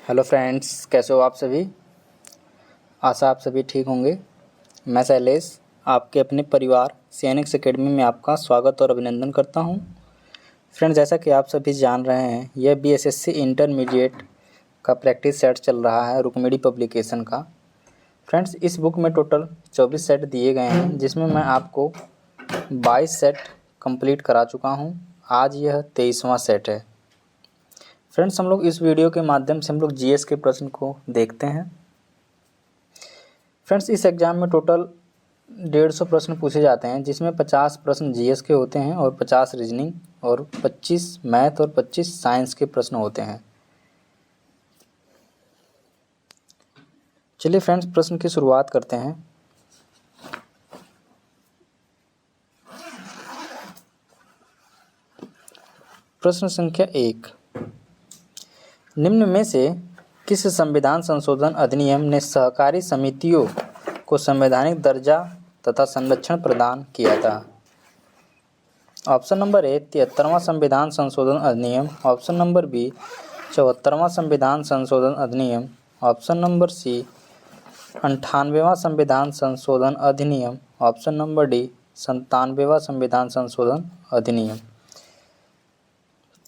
Hello friends, कैसे हो आप सभी। आशा आप सभी ठीक होंगे। मैं शैलेश आपके अपने परिवार सीएनएक्स एकेडमी में आपका स्वागत और अभिनंदन करता हूं। फ्रेंड्स, जैसा कि आप सभी जान रहे हैं, यह बीएसएससी इंटरमीडिएट का प्रैक्टिस सेट चल रहा है रुक्मिणी पब्लिकेशन का। फ्रेंड्स, इस बुक में टोटल 24 सेट दिए गए हैं, जिसमें मैं आपको 22 सेट कंप्लीट करा चुका हूं। आज यह 23वां सेट है। फ्रेंड्स, हम लोग इस वीडियो के माध्यम से हम लोग जीएस के प्रश्न को देखते हैं। फ्रेंड्स, इस एग्ज़ाम में टोटल 150 प्रश्न पूछे जाते हैं, जिसमें 50 प्रश्न जीएस के होते हैं और 50 रीजनिंग और 25 मैथ और 25 साइंस के प्रश्न होते हैं। चलिए फ्रेंड्स, प्रश्न की शुरुआत करते हैं। प्रश्न संख्या 1, निम्न में से किस संविधान संशोधन अधिनियम ने सहकारी समितियों को संवैधानिक दर्जा तथा संरक्षण प्रदान किया था। ऑप्शन नंबर ए 73वां संविधान संशोधन अधिनियम, ऑप्शन नंबर बी 74वां संविधान संशोधन अधिनियम, ऑप्शन नंबर सी 98वां संविधान संशोधन अधिनियम, ऑप्शन नंबर डी 97वां संविधान संशोधन अधिनियम।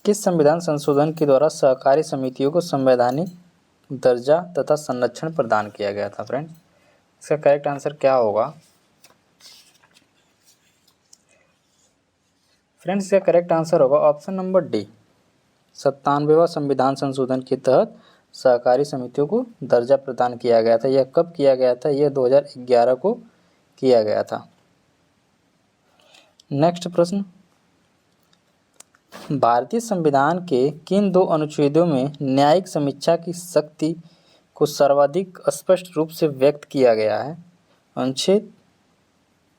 किस संविधान संशोधन के द्वारा सहकारी समितियों को संवैधानिक दर्जा तथा संरक्षण प्रदान किया गया था। फ्रेंड, इसका करेक्ट आंसर क्या होगा। फ्रेंड्स, इसका करेक्ट आंसर होगा ऑप्शन नंबर डी 97वां संविधान संशोधन के तहत सहकारी समितियों को दर्जा प्रदान किया गया था। यह कब किया गया था? यह 2011 को किया गया था। नेक्स्ट प्रश्न, भारतीय संविधान के किन दो अनुच्छेदों में न्यायिक समीक्षा की शक्ति को सर्वाधिक स्पष्ट रूप से व्यक्त किया गया है? अनुच्छेद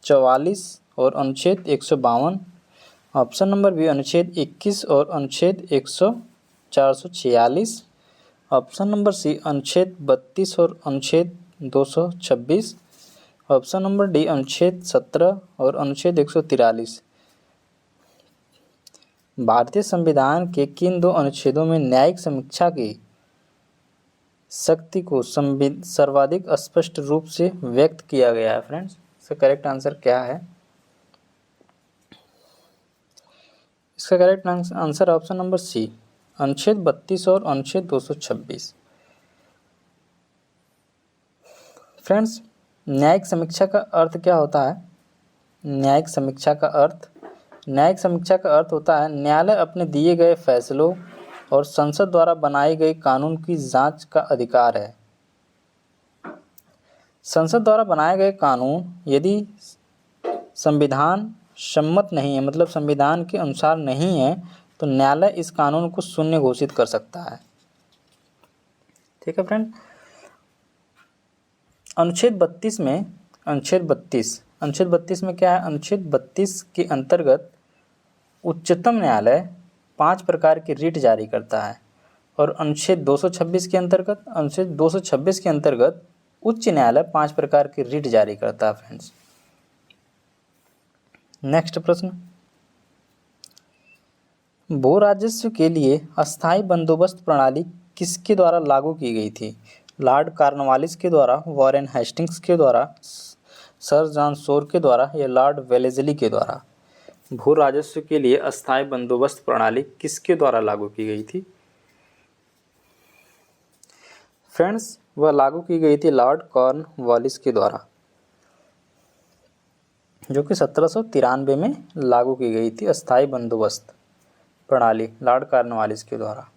44 और अनुच्छेद 152, ऑप्शन नंबर बी अनुच्छेद 21 और अनुच्छेद 446, ऑप्शन नंबर सी अनुच्छेद 32 और अनुच्छेद 226, ऑप्शन नंबर डी अनुच्छेद 17 और अनुच्छेद 143। भारतीय संविधान के किन दो अनुच्छेदों में न्यायिक समीक्षा की शक्ति को सर्वाधिक स्पष्ट रूप से व्यक्त किया गया है? फ्रेंड्स, इसका करेक्ट आंसर क्या है? इसका correct answer option number C अनुच्छेद 32 और अनुच्छेद 226। फ्रेंड्स, न्यायिक समीक्षा का अर्थ क्या होता है? न्यायिक समीक्षा का अर्थ होता है न्यायालय अपने दिए गए फैसलों और संसद द्वारा बनाई गई कानून की जांच का अधिकार है। संसद द्वारा बनाए गए कानून यदि संविधान सम्मत नहीं है, मतलब संविधान के अनुसार नहीं है, तो न्यायालय इस कानून को शून्य घोषित कर सकता है। ठीक है फ्रेंड। अनुच्छेद 32 में क्या है? अनुच्छेद 32 के अंतर्गत उच्चतम न्यायालय 5 प्रकार की रिट जारी करता है और अनुच्छेद 226 के अंतर्गत उच्च न्यायालय 5 प्रकार की रिट जारी करता है। फ्रेंड्स, नेक्स्ट प्रश्न, भू राजस्व के लिए अस्थायी बंदोबस्त प्रणाली किसके द्वारा लागू की गई थी? लॉर्ड कॉर्नवालिस के द्वारा, वॉरेन हेस्टिंग्स के द्वारा, सर जॉन शोर के द्वारा या लॉर्ड वेलेस्ली के द्वारा? भू राजस्व के लिए अस्थायी बंदोबस्त प्रणाली किसके द्वारा लागू की गई थी? फ्रेंड्स, वह लागू की गई थी लॉर्ड कॉर्नवालिस के द्वारा, जो कि 1793 में लागू की गई थी। अस्थायी बंदोबस्त प्रणाली लॉर्ड कॉर्नवालिस के द्वारा।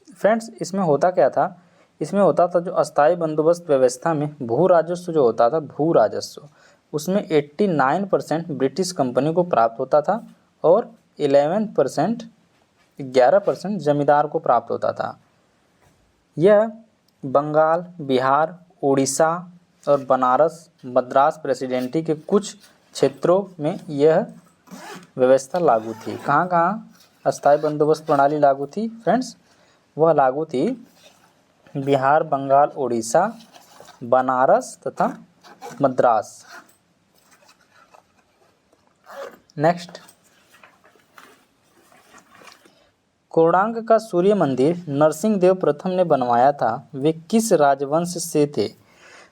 फ्रेंड्स, इसमें होता क्या था? इसमें होता था जो अस्थायी बंदोबस्त व्यवस्था में भू राजस्व जो होता था, उसमें 89% ब्रिटिश कंपनी को प्राप्त होता था और 11% जमींदार को प्राप्त होता था। यह बंगाल, बिहार, उड़ीसा और बनारस, मद्रास प्रेसिडेंसी के कुछ क्षेत्रों में यह व्यवस्था लागू थी। कहाँ अस्थायी बंदोबस्त प्रणाली लागू थी? फ्रेंड्स, वह लागू थी बिहार, बंगाल, उड़ीसा, बनारस तथा मद्रास। नेक्स्ट, कोणार्क का सूर्य मंदिर नरसिंह देव प्रथम ने बनवाया था, वे किस राजवंश से थे?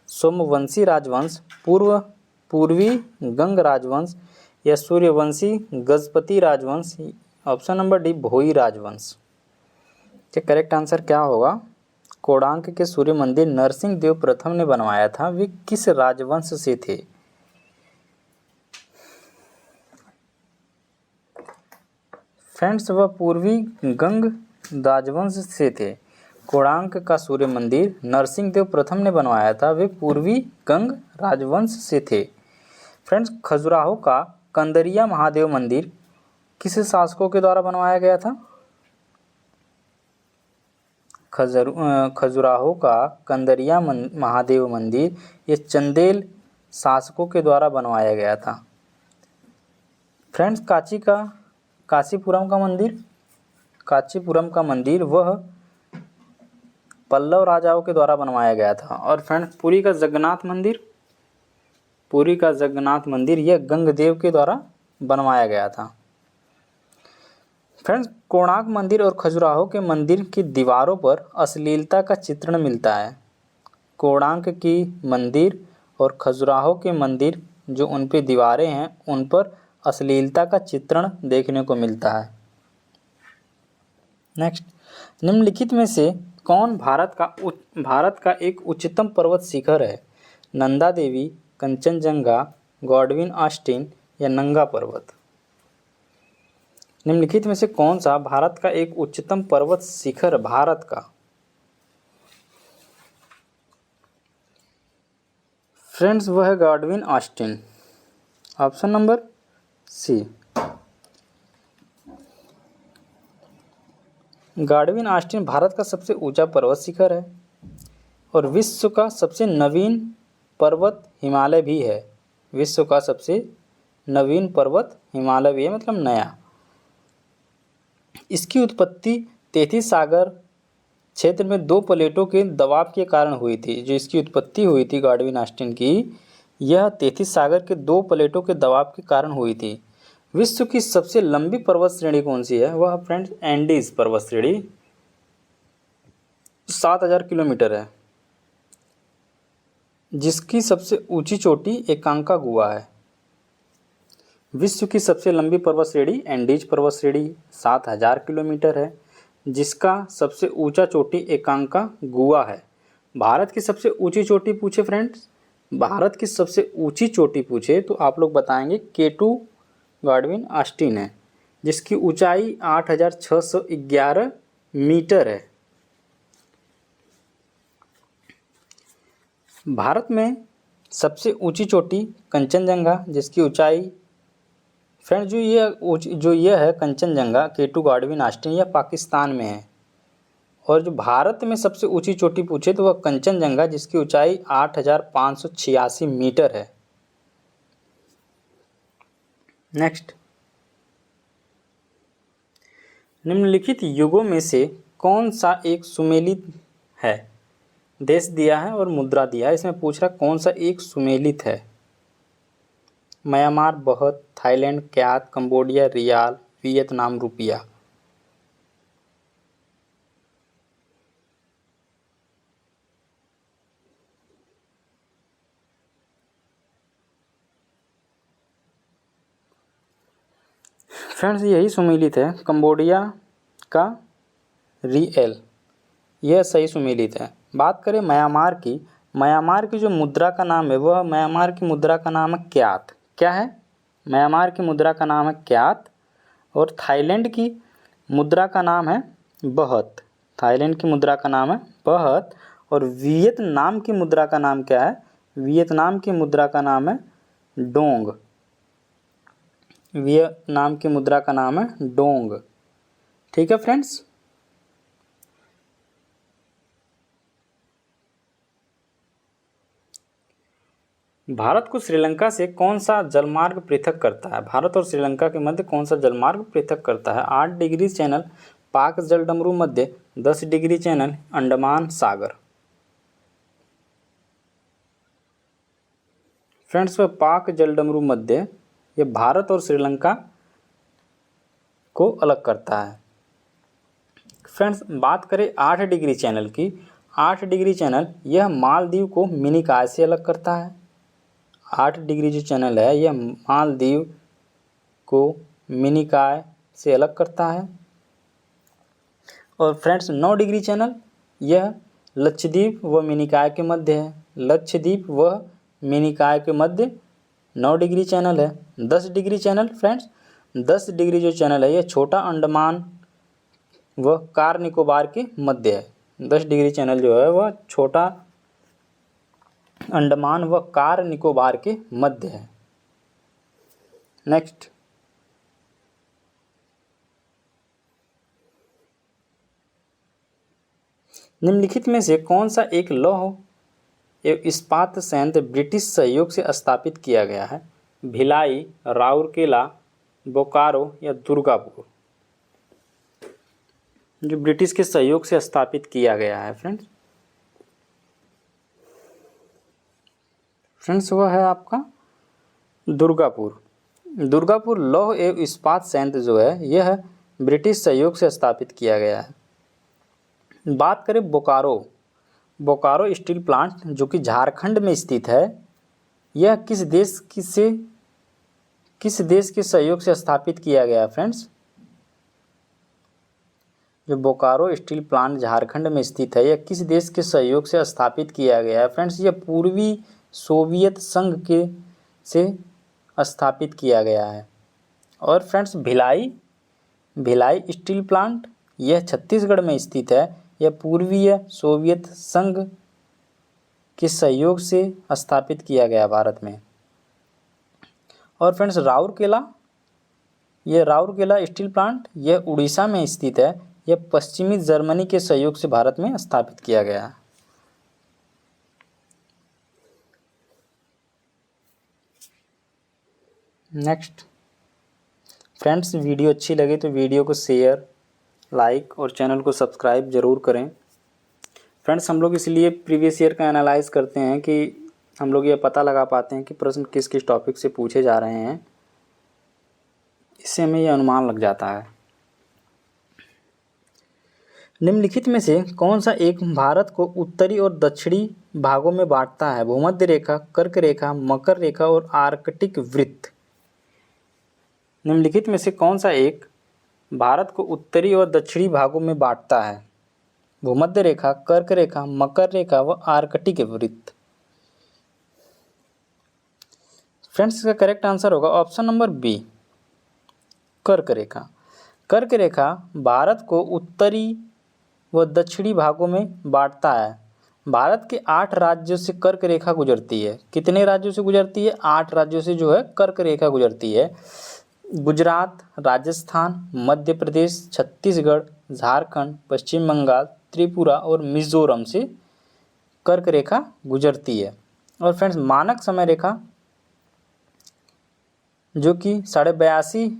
सोमवंशी राजवंश, पूर्वी गंग राजवंश या सूर्यवंशी गजपति राजवंश? ऑप्शन नंबर डी भोई राजवंश। करेक्ट आंसर क्या होगा? कोणार्क के सूर्य मंदिर नरसिंह देव प्रथम ने बनवाया था, वे किस राजवंश से थे? फ्रेंड्स, वह पूर्वी गंग राजवंश से थे। कोणार्क का सूर्य मंदिर नरसिंह देव प्रथम ने बनवाया था, वे पूर्वी गंग राजवंश से थे। फ्रेंड्स, खजुराहो का कंदरिया महादेव मंदिर किस शासकों के द्वारा बनवाया गया था? खजुराहो का कंदरिया महादेव मंदिर ये चंदेल शासकों के द्वारा बनवाया गया था। फ्रेंड्स, कांचीपुरम का मंदिर वह पल्लव राजाओं के द्वारा बनवाया गया था। और फ्रेंड्स, पुरी का जगन्नाथ मंदिर यह गंगदेव के द्वारा बनवाया गया था। फ्रेंड्स, कोणार्क मंदिर और खजुराहो के मंदिर की दीवारों पर अश्लीलता का चित्रण मिलता है। कोणार्क की मंदिर और खजुराहो के मंदिर जो उन पे दीवारें हैं उन पर अश्लीलता का चित्रण देखने को मिलता है। नेक्स्ट, निम्नलिखित में से कौन भारत का एक उच्चतम पर्वत शिखर है? नंदा देवी, कंचनजंगा, गॉडविन ऑस्टिन या नंगा पर्वत? निम्नलिखित में से कौन सा भारत का एक उच्चतम पर्वत शिखर भारत का? फ्रेंड्स, वह है Godwin Austen. Option number C. Godwin Austen Bharat का सबसे ऊंचा पर्वत शिखर है और विश्व का सबसे नवीन पर्वत हिमालय भी है। विश्व का सबसे नवीन पर्वत हिमालय भी है, मतलब नया। इसकी उत्पत्ति तैतीस सागर क्षेत्र में दो प्लेटों के दबाव के कारण हुई थी। जो इसकी उत्पत्ति हुई थी गॉडविन ऑस्टिन की, यह तैतीस सागर के दो प्लेटों के दबाव के कारण हुई थी। विश्व की सबसे लंबी पर्वत श्रेणी कौन सी है? वह फ्रेंड्स एंडीज पर्वत श्रेणी 7000 किलोमीटर है, जिसकी सबसे ऊंची चोटी एकांका गुहा है। विश्व की सबसे लंबी पर्वत श्रेणी एंडीज पर्वत श्रेणी 7000 किलोमीटर है, जिसका सबसे ऊंचा चोटी एकांका गुहा है। भारत की सबसे ऊंची चोटी पूछे फ्रेंड्स, भारत की सबसे ऊंची चोटी पूछे तो आप लोग बताएंगे K2 गॉडविन ऑस्टिन है, जिसकी ऊंचाई 8611 मीटर है। भारत में सबसे ऊंची चोटी कंचनजंगा, जिसकी ऊंचाई फ्रेंड्स जो ये है कंचनजंगा K2 गॉडविन ऑस्टिन, यह पाकिस्तान में है। और जो भारत में सबसे ऊंची चोटी पूछे तो वह कंचनजंगा, जिसकी ऊंचाई 8586 मीटर है। नेक्स्ट, निम्नलिखित युगों में से कौन सा एक सुमेलित है? देश दिया है और मुद्रा दिया है, इसमें पूछ रहा कौन सा एक सुमेलित है? Myanmar baht, Thailand kyat, Cambodia riel, Vietnam रुपया? फ्रेंड्स, यही सुमेलित है, कंबोडिया का रियल, यह सही सुमेलित है। बात करें म्यांमार की जो मुद्रा का नाम है वह म्यांमार की मुद्रा का नाम है क्यात। क्या है? म्यांमार की मुद्रा का नाम है क्यात। और थाईलैंड की मुद्रा का नाम है बहत। थाईलैंड की मुद्रा का नाम है बहत। और वियतनाम की मुद्रा का नाम क्या है? वियतनाम की मुद्रा का नाम है डोंग। वियतनाम की मुद्रा का नाम है डोंग। ठीक है फ्रेंड्स। भारत को श्रीलंका से कौन सा जलमार्ग पृथक करता है? भारत और श्रीलंका के मध्य कौन सा जलमार्ग पृथक करता है? 8 डिग्री चैनल पाक जलडमरू मध्य, 10 डिग्री चैनल अंडमान सागर। फ्रेंड्स, वह पाक जलडमरू मध्य ये भारत और श्रीलंका को अलग करता है। फ्रेंड्स बात करें 8 डिग्री चैनल की, 8 डिग्री चैनल यह मालदीव को मिनिकॉय से अलग करता है। 8 डिग्री जो चैनल है यह मालदीव को मिनिकॉय से अलग करता है। और फ्रेंड्स 9 डिग्री चैनल यह लक्षद्वीप व मिनिकॉय के मध्य है। लक्षद्वीप व मिनिकॉय के मध्य 9 डिग्री चैनल है। 10 डिग्री चैनल फ्रेंड्स, 10 डिग्री जो चैनल है यह छोटा अंडमान व कार निकोबार के मध्य है। 10 डिग्री चैनल जो है वह छोटा अंडमान व कार निकोबार के मध्य है। नेक्स्ट, निम्नलिखित में से कौन सा एक लौह एवं इस्पात संयंत्र ब्रिटिश सहयोग से स्थापित किया गया है? भिलाई, राउरकेला, बोकारो या दुर्गापुर? जो ब्रिटिश के सहयोग से स्थापित किया गया है फ्रेंड्स वह है आपका दुर्गापुर। दुर्गापुर लौह एवं इस्पात संयंत्र जो है यह ब्रिटिश सहयोग से स्थापित किया गया है। बात करें बोकारो, बोकारो स्टील प्लांट जो कि झारखंड में स्थित है, यह किस देश के सहयोग से स्थापित किया गया है फ्रेंड्स? जो बोकारो स्टील प्लांट झारखंड में स्थित है यह किस देश के सहयोग से स्थापित किया गया है फ्रेंड्स? यह पूर्वी सोवियत संघ के से स्थापित किया गया है। और फ्रेंड्स भिलाई स्टील प्लांट यह छत्तीसगढ़ में स्थित है, यह पूर्वीय सोवियत संघ के सहयोग से स्थापित किया गया भारत में। और फ्रेंड्स राउरकेला स्टील प्लांट यह उड़ीसा में स्थित है, यह पश्चिमी जर्मनी के सहयोग से भारत में स्थापित किया गया है। नेक्स्ट फ्रेंड्स, वीडियो अच्छी लगे तो वीडियो को शेयर, लाइक और चैनल को सब्सक्राइब ज़रूर करें। फ्रेंड्स हम लोग इसलिए प्रीवियस ईयर का एनालाइज करते हैं कि हम लोग ये पता लगा पाते हैं कि प्रश्न किस किस टॉपिक से पूछे जा रहे हैं, इससे हमें ये अनुमान लग जाता है। निम्नलिखित में से कौन सा एक भारत को उत्तरी और दक्षिणी भागों में बांटता है? भूमध्य रेखा, कर्क रेखा, मकर रेखा और आर्कटिक वृत्त? निम्नलिखित में से कौन सा एक भारत को उत्तरी और दक्षिणी भागों में बांटता है? भूमध्य रेखा, कर्क रेखा, मकर रेखा व आर्कटिक वृत्त? फ्रेंड्स इसका करेक्ट आंसर होगा ऑप्शन नंबर बी, कर्क रेखा। कर्क रेखा भारत को उत्तरी व दक्षिणी भागों में बांटता है। भारत के 8 राज्यों से कर्क रेखा गुजरती है। कितने राज्यों से गुजरती है? 8 राज्यों से जो है कर्क रेखा गुजरती है। गुजरात, राजस्थान, मध्य प्रदेश, छत्तीसगढ़, झारखंड, पश्चिम बंगाल, त्रिपुरा और मिजोरम से कर्क रेखा गुजरती है। और फ्रेंड्स मानक समय रेखा जो कि 82.5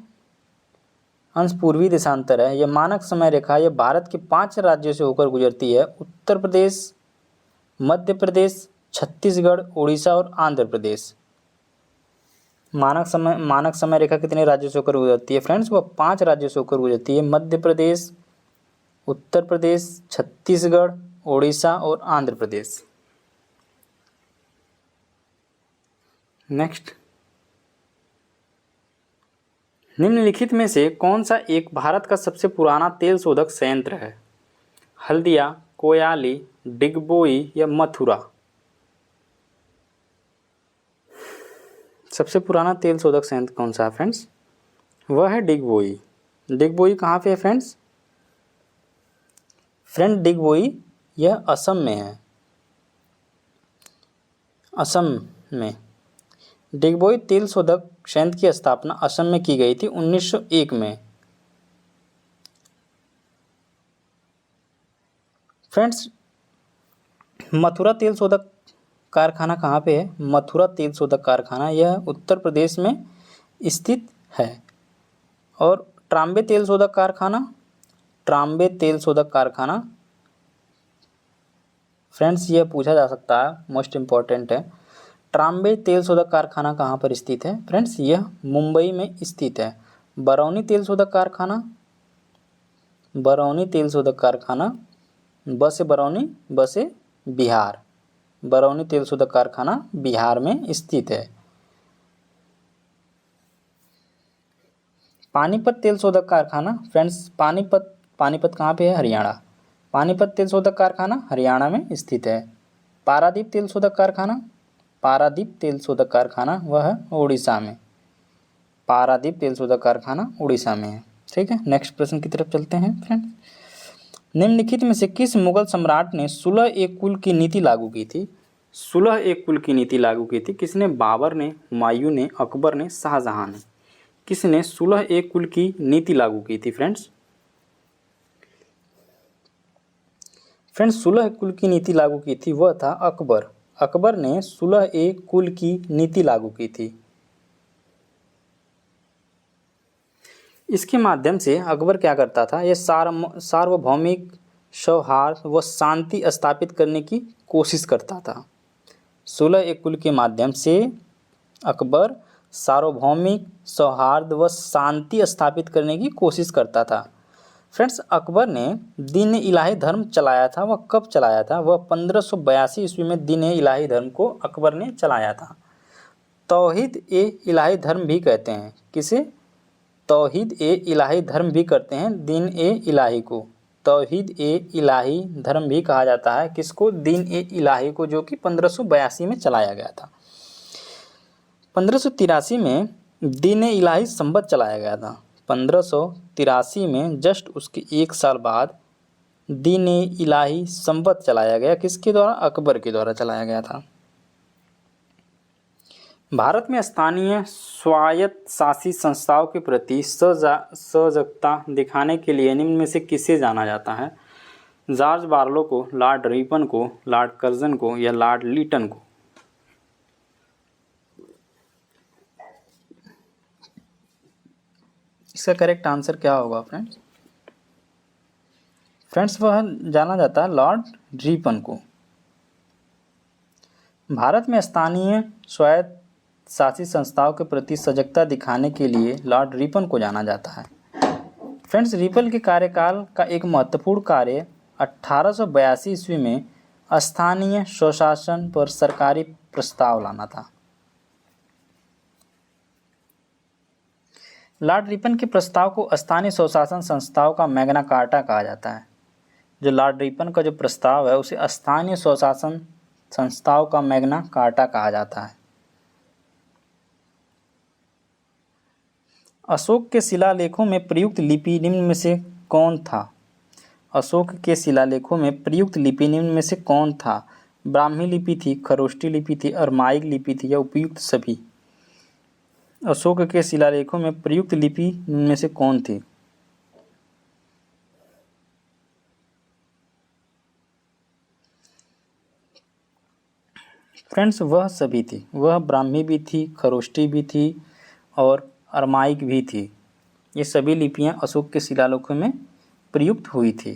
अंश पूर्वी देशांतर है, यह मानक समय रेखा यह भारत के 5 राज्यों से होकर गुजरती है। उत्तर प्रदेश, मध्य प्रदेश, छत्तीसगढ़, उड़ीसा और आंध्र प्रदेश। मानक समय रेखा कितने राज्यों से होकर गुजरती है फ्रेंड्स? वह 5 राज्यों से होकर गुजरती है। मध्य प्रदेश, उत्तर प्रदेश, छत्तीसगढ़, उड़ीसा और आंध्र प्रदेश। नेक्स्ट, निम्नलिखित में से कौन सा एक भारत का सबसे पुराना तेल शोधक संयंत्र है? हल्दिया, कोयाली, डिगबोई या मथुरा? सबसे पुराना तेल शोधक संयंत्र कौन सा है फ्रेंड्स? वह है डिगबोई। डिगबोई कहाँ पे है फ्रेंड्स? फ्रेंड डिगबोई यह असम में है। असम में डिगबोई तेल शोधक संयंत्र की स्थापना असम में की गई थी 1901 में। फ्रेंड्स मथुरा तेल शोधक कारखाना कहाँ पे है? मथुरा तेल शोधक कारखाना यह उत्तर प्रदेश में स्थित है। और ट्राम्बे तेल शोधक कारखाना फ्रेंड्स यह पूछा जा सकता है, मोस्ट इम्पॉर्टेंट है। ट्राम्बे तेल शोधक कारखाना कहाँ पर स्थित है फ्रेंड्स? यह मुंबई में स्थित है। बरौनी तेल शोधक कारखाना बरौनी तेल शोधक कारखाना, ब से बरौनी, ब से बिहार। बरौनी तेल शोधक कारखाना बिहार में स्थित है। पानीपत तेल शोधक कारखाना, फ्रेंड्स पानीपत कहाँ पे है? हरियाणा। पानीपत तेल शोधक कारखाना हरियाणा में स्थित है। पारादीप तेल शोधक कारखाना, पारादीप तेल शोधक कारखाना वह उड़ीसा में। पारादीप तेल शोधक कारखाना उड़ीसा में है। ठीक है, नेक्स्ट प्रश्न की तरफ चलते हैं फ्रेंड। निम्नलिखित में से किस मुगल सम्राट ने 16 कुल की नीति लागू की थी? 16 कुल की नीति लागू की थी। किसने? बाबर ने, हुमायूं ने, अकबर ने, शाहजहां ने। किसने 16 कुल की नीति लागू की थी फ्रेंड्स? फ्रेंड्स 16 कुल की नीति लागू की थी वह था अकबर। अकबर ने 16 कुल की नीति लागू की थी। इसके माध्यम से अकबर क्या करता था? ये सार्वभौमिक सौहार्द व शांति स्थापित करने की कोशिश करता था। 16 कुल के माध्यम से अकबर सार्वभौमिक सौहार्द व शांति स्थापित करने की कोशिश करता था। फ्रेंड्स अकबर ने दीन इलाही धर्म चलाया था। वह कब चलाया था? वह 1582 ईस्वी में दीन इलाही धर्म को अकबर ने चलाया था। तौहीद ए इलाही धर्म भी कहते हैं। किसे? तौहीद ए इलाही धर्म भी करते हैं दीन ए इलाही को। तौहीद ए इलाही धर्म भी कहा जाता है किसको? दीन ए इलाही को, जो कि 1582 में चलाया गया था। 1583 में दीन ए इलाही संवत चलाया गया था। 1583 में जस्ट उसके 1 साल बाद दीन ए इलाही संवत चलाया गया। किसके द्वारा? अकबर के द्वारा चलाया गया था। भारत में स्थानीय स्वायत्त शासी संस्थाओं के प्रति सजगता दिखाने के लिए निम्न में से किसे जाना जाता है? जॉर्ज बार्लो को, लॉर्ड रिपन को, लॉर्ड कर्जन को या लॉर्ड लीटन को? इसका करेक्ट आंसर क्या होगा फ्रेंड्स? फ्रेंड्स वह जाना जाता है लॉर्ड रिपन को। भारत में स्थानीय स्वायत्त शासी संस्थाओं के प्रति सजगता दिखाने के लिए लॉर्ड रिपन को जाना जाता है। फ्रेंड्स रिपन के कार्यकाल का एक महत्वपूर्ण कार्य 1882 ईस्वी में स्थानीय स्वशासन पर सरकारी प्रस्ताव लाना था। लॉर्ड रिपन के प्रस्ताव को स्थानीय स्वशासन संस्थाओं का मैग्ना कार्टा कहा जाता है। जो लॉर्ड रिपन का जो प्रस्ताव है उसे स्थानीय स्वशासन संस्थाओं का मैग्ना कार्टा कहा जाता है। अशोक के शिलालेखों में प्रयुक्त लिपि निम्न में से कौन था? अशोक के शिलालेखों में प्रयुक्त लिपि निम्न में से कौन था? ब्राह्मी लिपि थी, खरोष्टी लिपि थी, अरमाइक लिपि थी या उपयुक्त सभी? अशोक के शिलालेखों में प्रयुक्त लिपि निम्न में से कौन थी? फ्रेंड्स वह सभी थी। वह ब्राह्मी भी थी, खरोष्टी भी थी और अरमाइक भी थी। ये सभी लिपियां अशोक के शिलालेखों में प्रयुक्त हुई थी।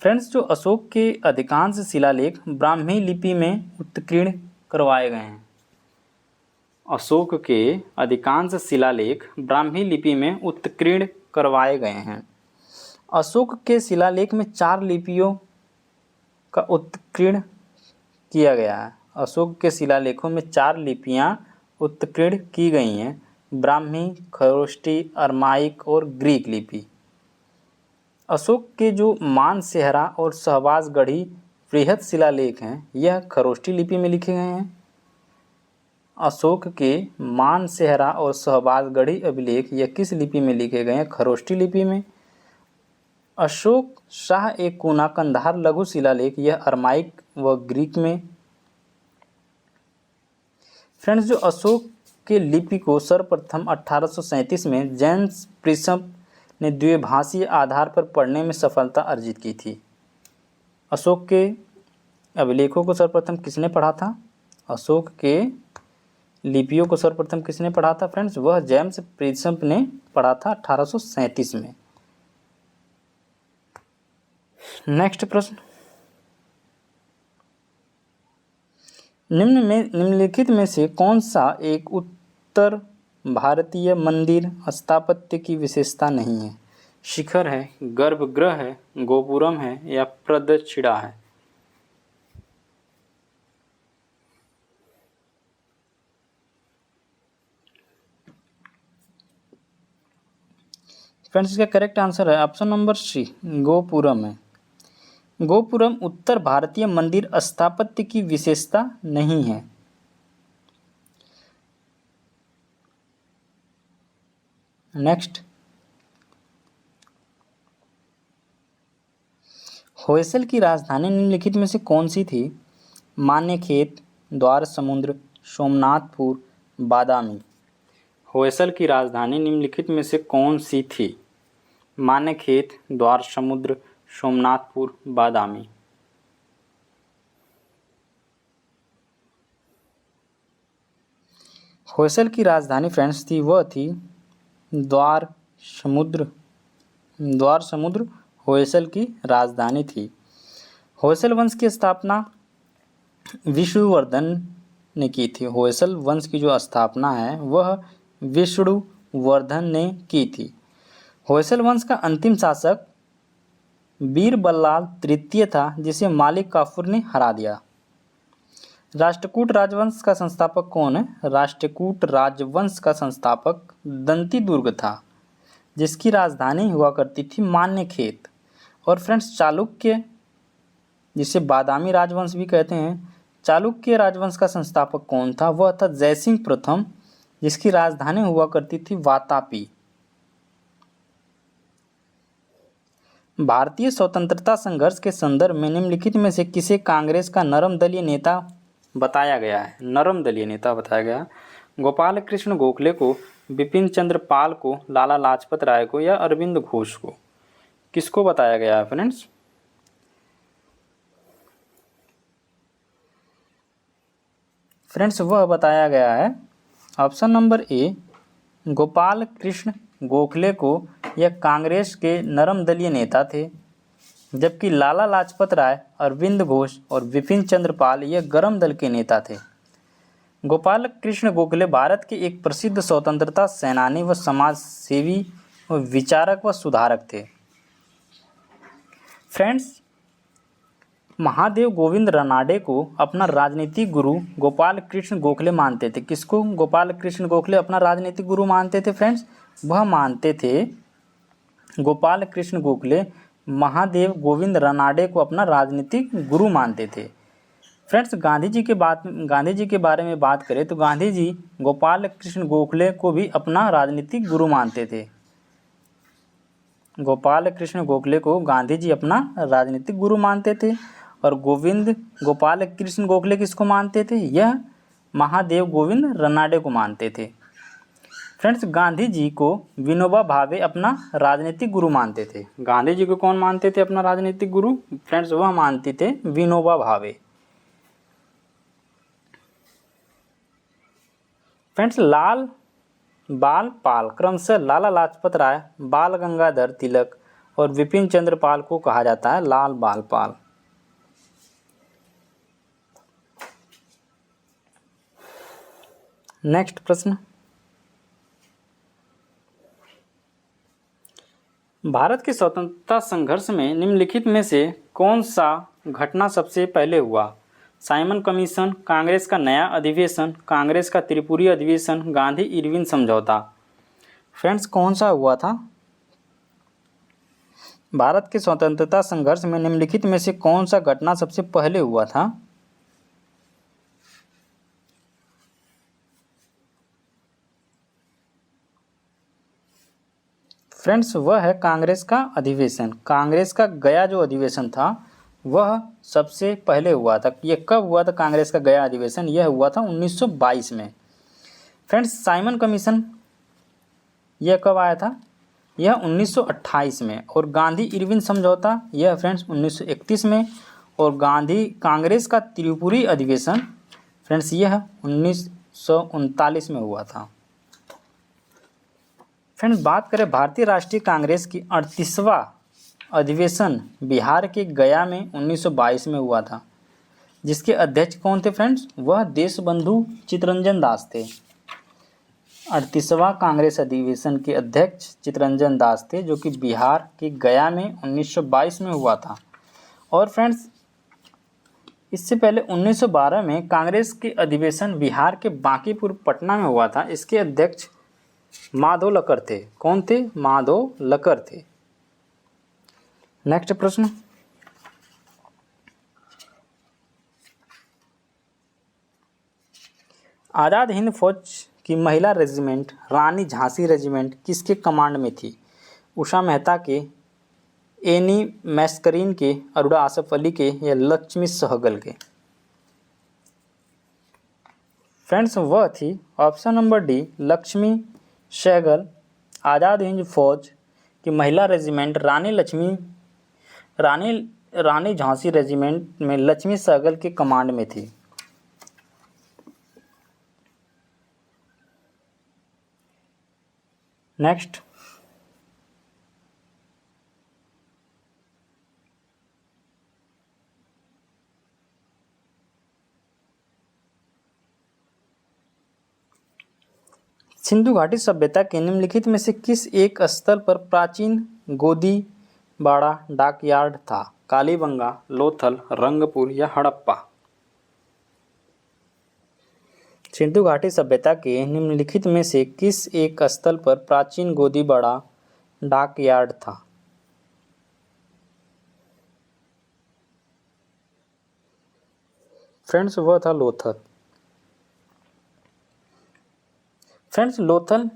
फ्रेंड्स जो अशोक के अधिकांश शिलालेख ब्राह्मी लिपि में उत्कीर्ण करवाए गए हैं। अशोक के अधिकांश शिलालेख ब्राह्मी लिपि में उत्कीर्ण करवाए गए हैं। अशोक के शिलालेख में 4 लिपियों का उत्कीर्ण किया गया है। अशोक के शिलालेखों में 4 लिपियां उत्कीर्ण की गई हैं। ब्राह्मी, खरोष्टी, अरमाइक और ग्रीक लिपि। अशोक के जो मानसेहरा और शहबाजगढ़ी बृहद शिलालेख हैं यह खरोष्टी लिपि में लिखे गए हैं। अशोक के मानसेहरा और शहबाजगढ़ी अभिलेख यह किस लिपि में लिखे गए हैं? खरोष्टी लिपि में। अशोक शाह ए कूना कंधार लघु शिलालेख यह अरमाइक व ग्रीक में। फ्रेंड्स जो अशोक के लिपि को सर्वप्रथम 1837 में जेम्स प्रिस्प ने द्विभाषीय आधार पर पढ़ने में सफलता अर्जित की थी। अशोक के अभिलेखों को सर्वप्रथम किसने पढ़ा था? अशोक के लिपियों को सर्वप्रथम किसने पढ़ा था फ्रेंड्स? वह जेम्स प्रिस्प ने पढ़ा था 1837 में। नेक्स्ट प्रश्न, निम्नलिखित में से कौन सा एक उत्तर भारतीय मंदिर स्थापत्य की विशेषता नहीं है? शिखर है, गर्भगृह है, गोपुरम है या प्रदक्षिणा है? फ्रेंड्स इसका करेक्ट आंसर है ऑप्शन नंबर सी, गोपुरम है। गोपुरम उत्तर भारतीय मंदिर स्थापत्य की विशेषता नहीं है। नेक्स्ट, होयसल की राजधानी निम्नलिखित में से कौन सी थी? मान्यखेत, द्वार समुद्र, सोमनाथपुर, बादामी। होयसल की राजधानी निम्नलिखित में से कौन सी थी? मान्यखेत, द्वार समुद्र, सोमनाथपुर, बादामी। होयसल की राजधानी फ्रेंड्स थी, वह थी द्वार समुद्र। द्वार समुद्र होयसल की राजधानी थी। होयसल वंश की स्थापना विष्णुवर्धन ने की थी। होयसल वंश की जो स्थापना है वह विष्णुवर्धन ने की थी। होयसल वंश का अंतिम शासक बीरबल्लाल तृतीय था, जिसे मालिक काफूर ने हरा दिया। राष्ट्रकूट राजवंश का संस्थापक कौन है? राष्ट्रकूट राजवंश का संस्थापक दंती दुर्ग था, जिसकी राजधानी हुआ करती थी मान्यखेत। और फ्रेंड्स चालुक्य, जिसे बादामी राजवंश भी कहते हैं, चालुक्य राजवंश का संस्थापक कौन था? वह था जयसिंह प्रथम, जिसकी राजधानी हुआ करती थी वातापी। भारतीय स्वतंत्रता संघर्ष के संदर्भ में निम्नलिखित में से किसे कांग्रेस का नरम दलीय नेता बताया गया है? नरम दलीय नेता बताया गया। गोपाल कृष्ण गोखले को, बिपिन चंद्र पाल को, लाला लाजपत राय को या अरविंद घोष को? किसको बताया गया है फ्रेंड्स? फ्रेंड्स वह बताया गया है option number A, Gopal Krishna Gokhale को। यह कांग्रेस के नरम दलीय नेता थे, जबकि लाला लाजपत राय, अरविंद घोष और विपिन चंद्र पाल यह गरम दल के नेता थे। गोपाल कृष्ण गोखले भारत के एक प्रसिद्ध स्वतंत्रता सेनानी व समाज सेवी व विचारक व सुधारक थे। फ्रेंड्स महादेव गोविंद रनाडे को अपना राजनीतिक गुरु गोपाल कृष्ण गोखले मानते थे। किसको गोपाल कृष्ण गोखले अपना राजनीतिक गुरु मानते थे फ्रेंड्स? वह मानते थे, गोपाल कृष्ण गोखले महादेव गोविंद रनाडे को अपना राजनीतिक गुरु मानते थे। फ्रेंड्स गांधी जी के बारे में बात करें तो गांधी जी गोपाल कृष्ण गोखले को भी अपना राजनीतिक गुरु मानते थे। गोपाल कृष्ण गोखले को गांधी जी अपना राजनीतिक गुरु मानते थे। और गोपाल कृष्ण गोखले किसको मानते थे? यह महादेव गोविंद रनाडे को मानते थे। फ्रेंड्स गांधी जी को विनोबा भावे अपना राजनीतिक गुरु मानते थे। गांधी जी को कौन मानते थे अपना राजनीतिक गुरु? फ्रेंड्स वह मानते थे विनोबा भावे। फ्रेंड्स लाल बाल पाल क्रमशः लाला लाजपत राय, बाल गंगाधर तिलक और विपिन चंद्र पाल को कहा जाता है लाल बाल पाल। नेक्स्ट प्रश्न, भारत के स्वतंत्रता संघर्ष में निम्नलिखित में से कौन सा घटना सबसे पहले हुआ? साइमन कमीशन, कांग्रेस का नया अधिवेशन, कांग्रेस का त्रिपुरी अधिवेशन, गांधी इरविन समझौता। फ्रेंड्स कौन सा हुआ था? भारत के स्वतंत्रता संघर्ष में निम्नलिखित में से कौन सा घटना सबसे पहले हुआ था? फ्रेंड्स वह है कांग्रेस का अधिवेशन। कांग्रेस का गया जो अधिवेशन था वह सबसे पहले हुआ था। यह कब हुआ था कांग्रेस का गया अधिवेशन? यह हुआ था 1922 में। फ्रेंड्स साइमन कमीशन यह कब आया था? यह 1928 में। और गांधी इरविन समझौता यह फ्रेंड्स 1931 में। और कांग्रेस का त्रिपुरी अधिवेशन फ्रेंड्स यह 1939 में हुआ था। फ्रेंड्स बात करें भारतीय राष्ट्रीय कांग्रेस की 38वां अधिवेशन बिहार के गया में 1922 में हुआ था, जिसके अध्यक्ष कौन थे फ्रेंड्स? वह देशबंधु चित्तरंजन दास थे। 38वां कांग्रेस अधिवेशन के अध्यक्ष चित्तरंजन दास थे, जो कि बिहार के गया में 1922 में हुआ था। और फ्रेंड्स, इससे पहले 1912 में कांग्रेस के अधिवेशन बिहार के बांकीपुर पटना में हुआ था। इसके अध्यक्ष माधव लकर थे। कौन थे? माधव लकर थे। नेक्स्ट प्रश्न, आज़ाद हिंद फौज की महिला रेजिमेंट रानी झांसी रेजिमेंट किसके कमांड में थी? उषा मेहता के, एनी मैस्करीन के, अरुणा आसफ अली के या लक्ष्मी सहगल के? फ्रेंड्स, वह थी option number D, Lakshmi Sahgal. Azad Hind Fauj की महिला रेजिमेंट रानी झांसी रेजिमेंट में लक्ष्मी सहगल के कमांड में थी। नेक्स्ट, सिंधु घाटी सभ्यता के निम्नलिखित में से किस एक स्थल पर प्राचीन गोदीबाड़ा डाकयार्ड था? कालीबंगा, लोथल, रंगपुर या हड़प्पा? सिंधु घाटी सभ्यता के निम्नलिखित में से किस एक स्थल पर प्राचीन गोदीबाड़ा डाकयार्ड था? फ्रेंड्स, वह था लोथल। फ्रेंड्स, लोथल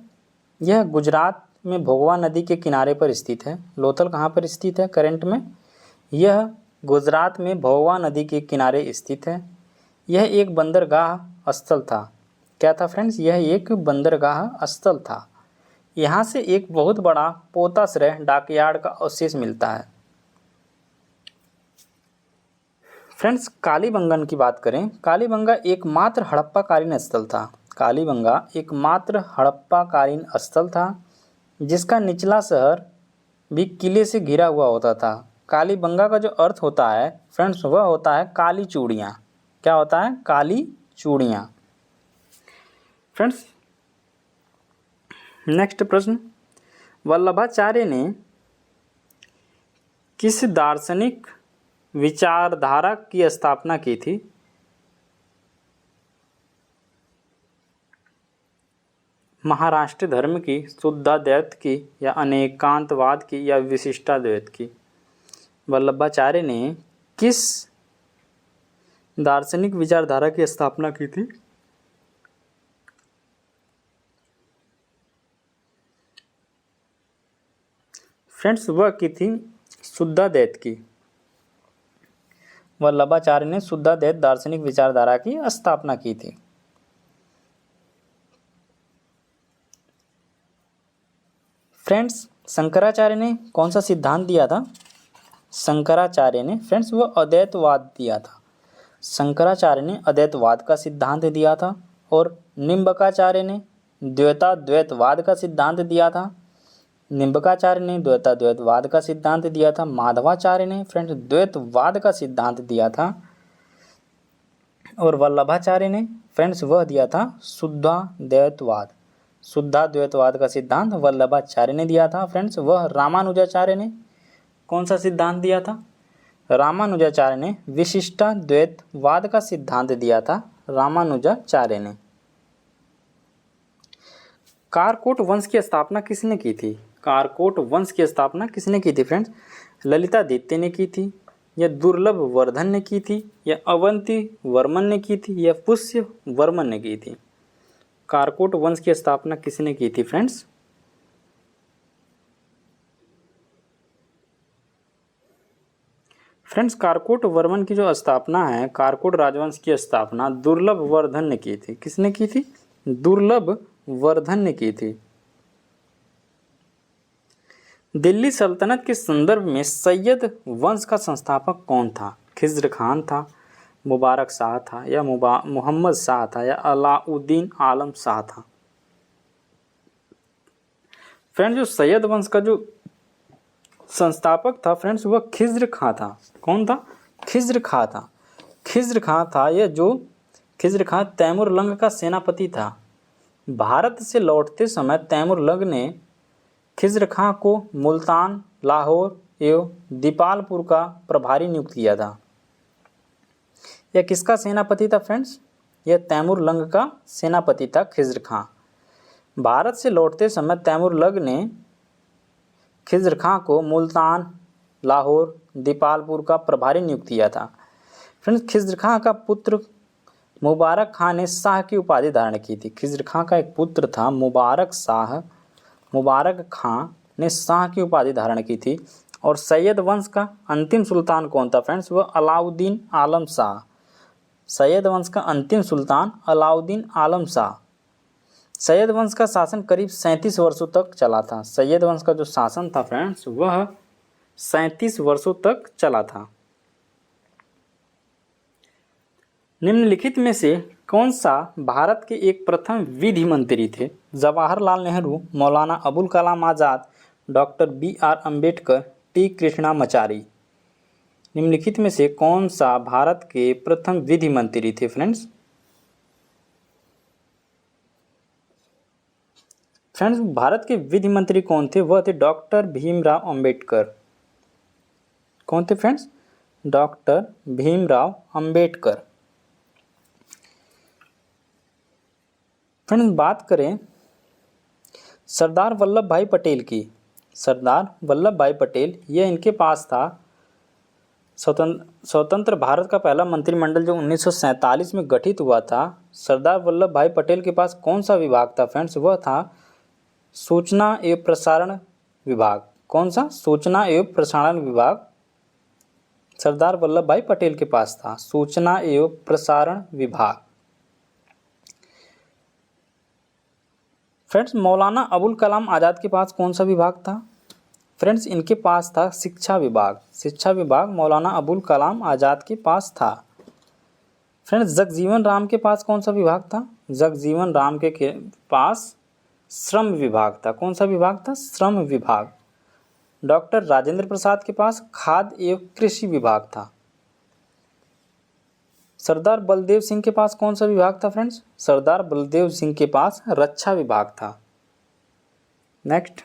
यह गुजरात में भोगवा नदी के किनारे पर स्थित है। लोथल कहाँ पर स्थित है करंट में? यह गुजरात में भोगवा नदी के किनारे स्थित है। यह एक बंदरगाह स्थल था। क्या था फ्रेंड्स? यह एक बंदरगाह स्थल था। यहाँ से एक बहुत बड़ा पोताश्रय डाकयार्ड का अवशेष मिलता है। फ्रेंड्स, कालीबंगन की बात करें, कालीबंगा एकमात्र हड़प्पाकालीन स्थल था। कालीबंगा एकमात्र हड़प्पाकालीन स्थल था जिसका निचला शहर भी किले से घिरा हुआ होता था। कालीबंगा का जो अर्थ होता है फ्रेंड्स, वह होता है काली चूड़ियाँ। क्या होता है? काली चूड़ियाँ। फ्रेंड्स, नेक्स्ट प्रश्न, वल्लभाचार्य ने किस दार्शनिक विचारधारा की स्थापना की थी? महाराष्ट्र धर्म की, शुद्धाद्वैत की या अनेकांतवाद की या विशिष्टाद्वैत की? वल्लभाचार्य ने किस दार्शनिक विचारधारा की स्थापना की थी? फ्रेंड्स, वह की थी शुद्धाद्वैत की। वल्लभाचार्य ने शुद्धाद्वैत दार्शनिक विचारधारा की स्थापना की थी। फ्रेंड्स, शंकराचार्य ने कौन सा सिद्धांत दिया था? शंकराचार्य ने फ्रेंड्स वह अद्वैतवाद दिया था। शंकराचार्य ने अद्वैतवाद का सिद्धांत दिया था। और निम्बकाचार्य ने द्वैताद्वैतवाद का सिद्धांत दिया था। निम्बकाचार्य ने द्वैताद्वैतवाद का सिद्धांत दिया था। माधवाचार्य ने फ्रेंड्स द्वैतवाद का सिद्धांत दिया था। और वल्लभाचार्य ने फ्रेंड्स वह दिया था शुद्धाद्वैतवाद। शुद्धाद्वैतवाद का सिद्धांत वल्लभाचार्य ने दिया था। फ्रेंड्स, वह रामानुजाचार्य ने कौन सा सिद्धांत दिया था? रामानुजाचार्य ने विशिष्टाद्वैतवाद का सिद्धांत दिया था। रामानुजाचार्य ने। कारकोट वंश की स्थापना किसने की थी? कारकोट वंश की स्थापना किसने की थी फ्रेंड्स? ललितादित्य ने की थी, या दुर्लभ वर्धन ने की थी, या अवंती वर्मन ने की थी, या पुष्य वर्मन ने की थी? कारकोट वंश की स्थापना किसने की थी फ्रेंड्स? फ्रेंड्स, कारकोट वर्मन की जो स्थापना है, कारकोट राजवंश की स्थापना दुर्लभ वर्धन ने की थी। किसने की थी? दुर्लभ वर्धन ने की थी। दिल्ली सल्तनत के संदर्भ में सैयद वंश का संस्थापक कौन था? खिज्र खान था, मुबारक शाह था, या मोहम्मद शाह था, या अलाउद्दीन आलम शाह था? फ्रेंड्स, जो सैयद वंश का जो संस्थापक था फ्रेंड्स वह खिज्र खां था। कौन था? खिज्र खां था। खिज्र खां था, यह जो खिज्र खां तैमूर लंग का सेनापति था। भारत से लौटते समय तैमुरलंग ने खिज़्र खां को मुल्तान, लाहौर एवं दीपालपुर का प्रभारी नियुक्त किया था। यह किसका सेनापति था फ्रेंड्स? यह तैमुरलंग का सेनापति था खिज़्र खां। भारत से लौटते समय तैमुरलंग ने खिज़्र खां को मुल्तान, लाहौर, दीपालपुर का प्रभारी नियुक्त किया था। फ्रेंड्स, खिज़्र खां का पुत्र मुबारक खां ने शाह की उपाधि धारण की थी। खिज़्र खां का एक पुत्र था मुबारक खां ने शाह की उपाधि धारण की थी। और सैयद वंश का अंतिम सुल्तान कौन था फ्रेंड्स? वह अलाउद्दीन आलम शाह। सैयद वंश का अंतिम सुल्तान अलाउद्दीन आलम शाह। सैयद वंश का शासन करीब 37 वर्षों तक चला था। सैयद वंश का जो शासन था फ्रेंड्स वह 37 वर्षों तक चला था। निम्नलिखित में से कौन सा भारत के एक प्रथम विधि मंत्री थे? Jawaharlal Nehru, Maulana Abul Kalam Azad, doctor BR Ambedkar, T Krishnamachari. निम्नलिखित में से कौन सा भारत के प्रथम विधि मंत्री थे फ्रेंड्स? भारत के विधि मंत्री कौन थे? वह थे डॉक्टर भीमराव अम्बेडकर। कौन थे friends? Doctor Bhimrao Ambedkar. Friends, बात करें सरदार वल्लभ भाई पटेल की। सरदार वल्लभ भाई पटेल, यह इनके पास था स्वतंत्र भारत का पहला मंत्रिमंडल जो 1947 में गठित हुआ था। सरदार वल्लभ भाई पटेल के पास कौन सा विभाग था फ्रेंड्स? वह था सूचना एवं प्रसारण विभाग। कौन सा? सूचना एवं प्रसारण विभाग सरदार वल्लभ भाई पटेल के पास था, सूचना एवं प्रसारण विभाग। फ्रेंड्स, मौलाना अबुल कलाम आज़ाद के पास कौन सा विभाग था? फ्रेंड्स, इनके पास था शिक्षा विभाग। शिक्षा विभाग मौलाना अबुल कलाम आज़ाद के पास था। फ्रेंड्स, जगजीवन राम के पास कौन सा विभाग था? जगजीवन राम के पास श्रम विभाग था। कौन सा विभाग था? श्रम विभाग। डॉक्टर राजेंद्र प्रसाद के पास खाद्य एवं कृषि विभाग था। सरदार बलदेव सिंह के पास कौन सा विभाग था फ्रेंड्स? सरदार बलदेव सिंह के पास रक्षा विभाग था। नेक्स्ट,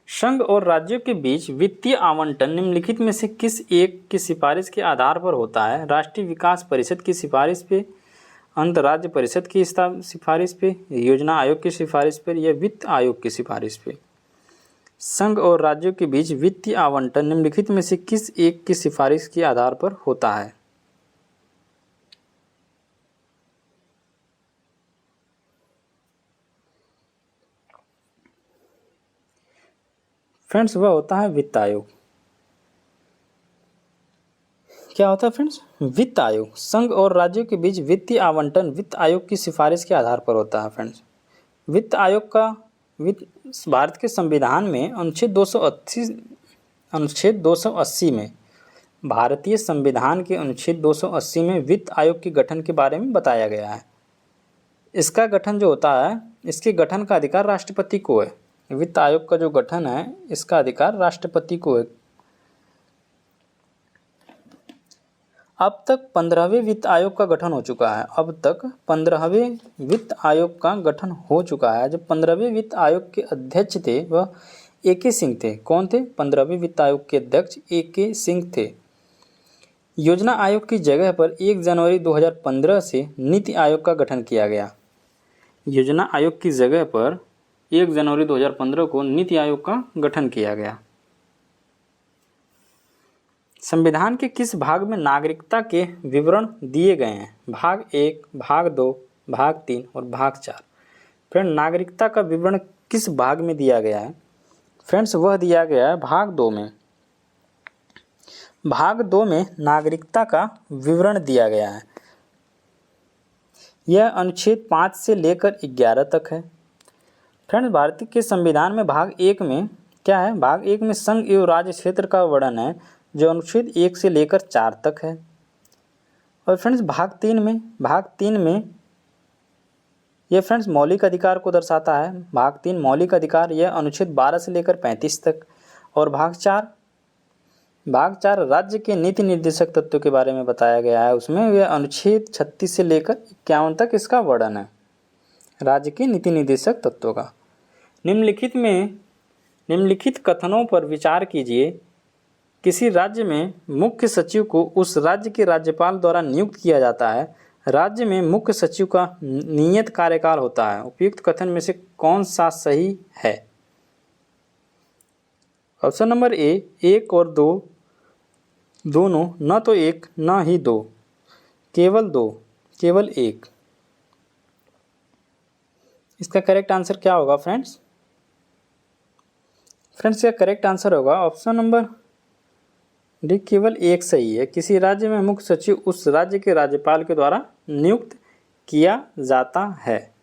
संघ और राज्यों के बीच वित्तीय आवंटन निम्नलिखित में से किस एक की सिफारिश के आधार पर होता है? राष्ट्रीय विकास परिषद की सिफारिश पे, अंतर्राज्य परिषद की सिफारिश पे, योजना आयोग की सिफारिश पर या वित्त आयोग की सिफारिश पे? संघ और राज्यों के बीच वित्तीय आवंटन निम्नलिखित में से किस एक की सिफारिश के आधार पर होता है? फ्रेंड्स, वह होता है वित्त आयोग। क्या होता है फ्रेंड्स? वित्त आयोग। संघ और राज्यों के बीच वित्तीय आवंटन वित्त आयोग की सिफारिश के आधार पर होता है फ्रेंड्स। वित्त आयोग का भारत के संविधान में अनुच्छेद 280 में, भारतीय संविधान के अनुच्छेद 280 में वित्त आयोग के गठन के बारे में बताया गया है। इसका गठन जो होता है, इसके गठन का अधिकार राष्ट्रपति को है। वित्त आयोग का जो गठन है, इसका अधिकार राष्ट्रपति को है। अब तक 15वें वित्त आयोग का गठन हो चुका है। अब तक 15वें वित्त आयोग का गठन हो चुका है। जो 15वें वित्त आयोग के अध्यक्ष थे वह AK सिंह थे। कौन थे? 15वें वित्त आयोग के अध्यक्ष AK सिंह थे। योजना आयोग की जगह पर 1 जनवरी 2015 से नीति आयोग का गठन किया गया। योजना आयोग की जगह पर 1 जनवरी 2015 को नीति आयोग का गठन किया गया। संविधान के किस भाग में नागरिकता के विवरण दिए गए हैं? भाग 1, भाग 2, भाग 3 और भाग 4। फ्रेंड, नागरिकता का विवरण किस भाग में दिया गया है? फ्रेंड्स, वह दिया गया है भाग 2 में। भाग 2 में नागरिकता का विवरण दिया गया है। यह अनुच्छेद 5 से लेकर 11 तक है। फ्रेंड्स, भारतीय के संविधान में भाग 1 में क्या है? भाग 1 में संघ एवं राज्य क्षेत्र का वर्णन है जो अनुच्छेद 1 से लेकर 4 तक है। और फ्रेंड्स, भाग 3 में यह फ्रेंड्स मौलिक अधिकार को दर्शाता है। भाग 3 मौलिक अधिकार, यह अनुच्छेद 12 से लेकर 35 तक। और भाग 4 राज्य के नीति निर्देशक तत्वों के बारे में बताया गया है। उसमें यह अनुच्छेद 36 से लेकर 51 तक इसका वर्णन है। राज्य के नीति निर्देशक तत्वों का। निम्नलिखित कथनों पर विचार कीजिए। किसी राज्य में मुख्य सचिव को उस राज्य के राज्यपाल द्वारा नियुक्त किया जाता है। राज्य में मुख्य सचिव का नियत कार्यकाल होता है। उपयुक्त कथन में से कौन सा सही है? ऑप्शन नंबर ए, 1 और 2 दोनों, न तो 1 न ही 2, केवल 2, केवल 1। इसका करेक्ट आंसर क्या होगा फ्रेंड्स? इसका करेक्ट आंसर होगा ऑप्शन नंबर डी, केवल 1 सही है। किसी राज्य में मुख्य सचिव उस राज्य के राज्यपाल के द्वारा नियुक्त किया जाता है।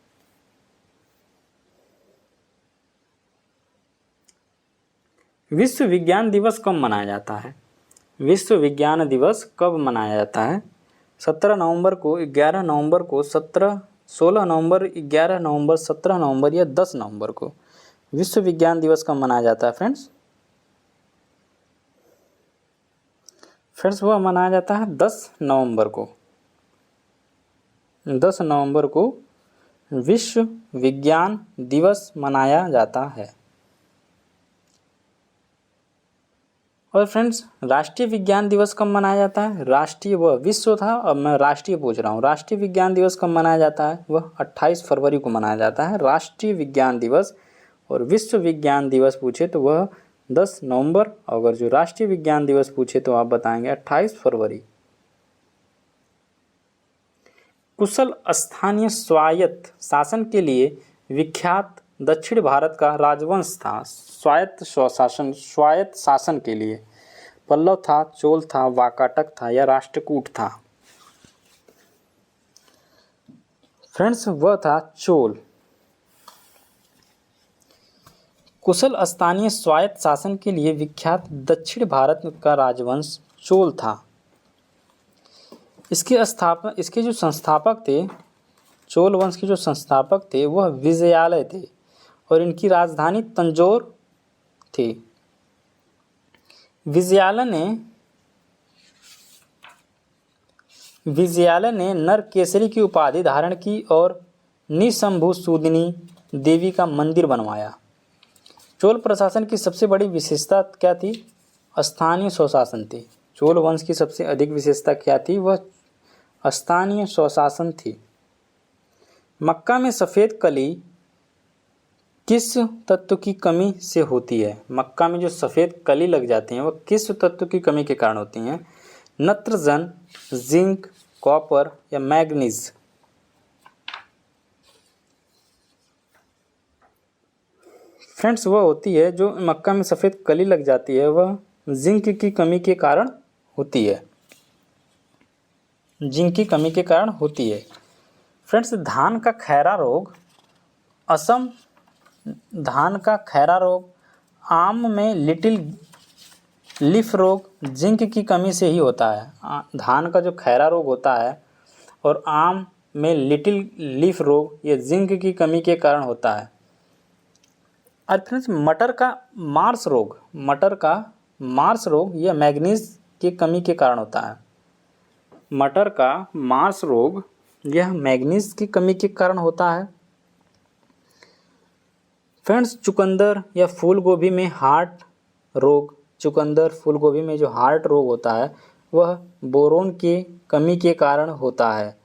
विश्व विज्ञान दिवस कब मनाया जाता है? विश्व विज्ञान दिवस कब मनाया जाता है? 17 नवंबर को, 11 नवंबर को, 16 नवंबर, 11 नवंबर, 17 नवंबर या 10 नवंबर को विश्व विज्ञान दिवस कब मनाया जाता है फ्रेंड्स? वह मनाया जाता है 10 नवंबर को। 10 नवंबर को विश्व विज्ञान दिवस मनाया जाता है। और फ्रेंड्स, राष्ट्रीय विज्ञान दिवस कब मनाया जाता है? राष्ट्रीय, वह विश्व था, अब मैं राष्ट्रीय पूछ रहा हूँ। राष्ट्रीय विज्ञान दिवस कब मनाया जाता है? वह 28 फरवरी को मनाया जाता है राष्ट्रीय विज्ञान दिवस। और विश्व विज्ञान दिवस पूछे तो वह 10 नवंबर, अगर जो राष्ट्रीय विज्ञान दिवस पूछे तो आप बताएंगे 28 फरवरी। कुशल स्थानीय स्वायत्त शासन के लिए विख्यात दक्षिण भारत का राजवंश था। स्वायत्त शासन के लिए पल्लव था, चोल था, वाकाटक था या राष्ट्रकूट था? फ्रेंड्स, वह था चोल। कुशल स्थानीय स्वायत्त शासन के लिए विख्यात दक्षिण भारत का राजवंश चोल था। इसके जो संस्थापक थे, चोल वंश के जो संस्थापक थे वह विजयालय थे और इनकी राजधानी तंजौर थी। विजयालय ने नरकेसरी की उपाधि धारण की और निशंभुसूदिनी देवी का मंदिर बनवाया। चोल प्रशासन की सबसे बड़ी विशेषता क्या थी? स्थानीय स्वशासन थी। चोल वंश की सबसे अधिक विशेषता क्या थी? वह स्थानीय स्वशासन थी। मक्का में सफ़ेद कली किस तत्व की कमी से होती है? मक्का में जो सफ़ेद कली लग जाती हैं वह किस तत्व की कमी के कारण होती हैं? नत्रजन, जिंक, कॉपर या मैग्नीज? फ्रेंड्स, वह होती है जो मक्का में सफ़ेद कली लग जाती है वह जिंक की कमी के कारण होती है। जिंक की कमी के कारण होती है। फ्रेंड्स, धान का खैरा रोग, आम में लिटिल लीफ रोग जिंक की कमी से ही होता है। धान का जो खैरा रोग होता है और आम में लिटिल लीफ रोग ये जिंक की कमी के कारण होता है। और फ्रेंड्स, मटर का मार्स रोग यह मैग्नीज की कमी के कारण होता है। मटर का मार्स रोग यह मैग्नीज की कमी के कारण होता है। फ्रेंड्स, चुकंदर या फूल गोभी में जो हार्ट रोग होता है वह बोरोन की कमी के कारण होता है।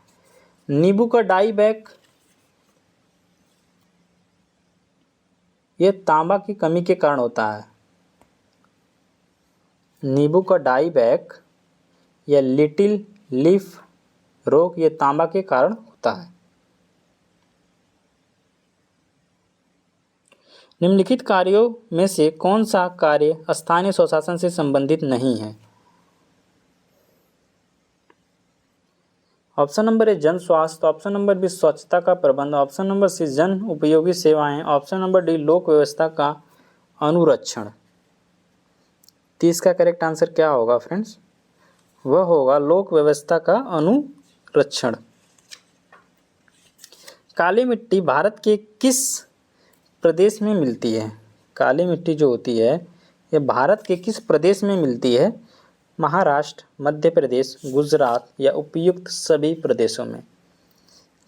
नींबू का डाईबैक यह तांबा की कमी के कारण होता है। नींबू का डाईबैक या लिटिल लीफ रोग ये तांबा के कारण होता है। निम्नलिखित कार्यों में से कौन सा कार्य स्थानीय स्वशासन से संबंधित नहीं है? ऑप्शन नंबर ए, जन स्वास्थ्य। ऑप्शन नंबर बी, स्वच्छता का प्रबंध। ऑप्शन नंबर सी, जन उपयोगी सेवाएं। ऑप्शन नंबर डी, लोक व्यवस्था का अनुरक्षण। 30 का करेक्ट आंसर क्या होगा फ्रेंड्स? वह होगा लोक व्यवस्था का अनुरक्षण। काली मिट्टी भारत के किस प्रदेश में मिलती है? काली मिट्टी जो होती है यह भारत के किस प्रदेश में मिलती है? महाराष्ट्र, मध्य प्रदेश, गुजरात या उपयुक्त सभी प्रदेशों में?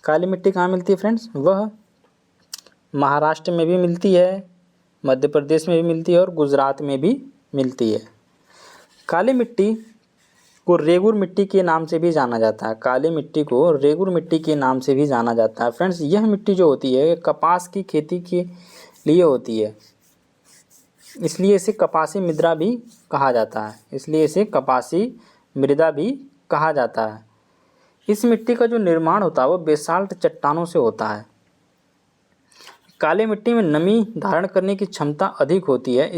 काली मिट्टी कहाँ मिलती है फ्रेंड्स? वह महाराष्ट्र में भी मिलती है, मध्य प्रदेश में भी मिलती है और गुजरात में भी मिलती है। काली मिट्टी को रेगुर मिट्टी के नाम से भी जाना जाता है। काली मिट्टी को रेगुर मिट्टी के नाम से भी जाना जाता है। फ्रेंड्स, यह मिट्टी जो होती है कपास की खेती के लिए होती है, इसलिए इसे कपासी मृदा भी कहा जाता है। इसलिए इसे कपासी मृदा भी कहा जाता है। इस मिट्टी का जो निर्माण होता है वो बेसाल्ट चट्टानों से होता है। काली मिट्टी में नमी धारण करने की क्षमता अधिक होती है,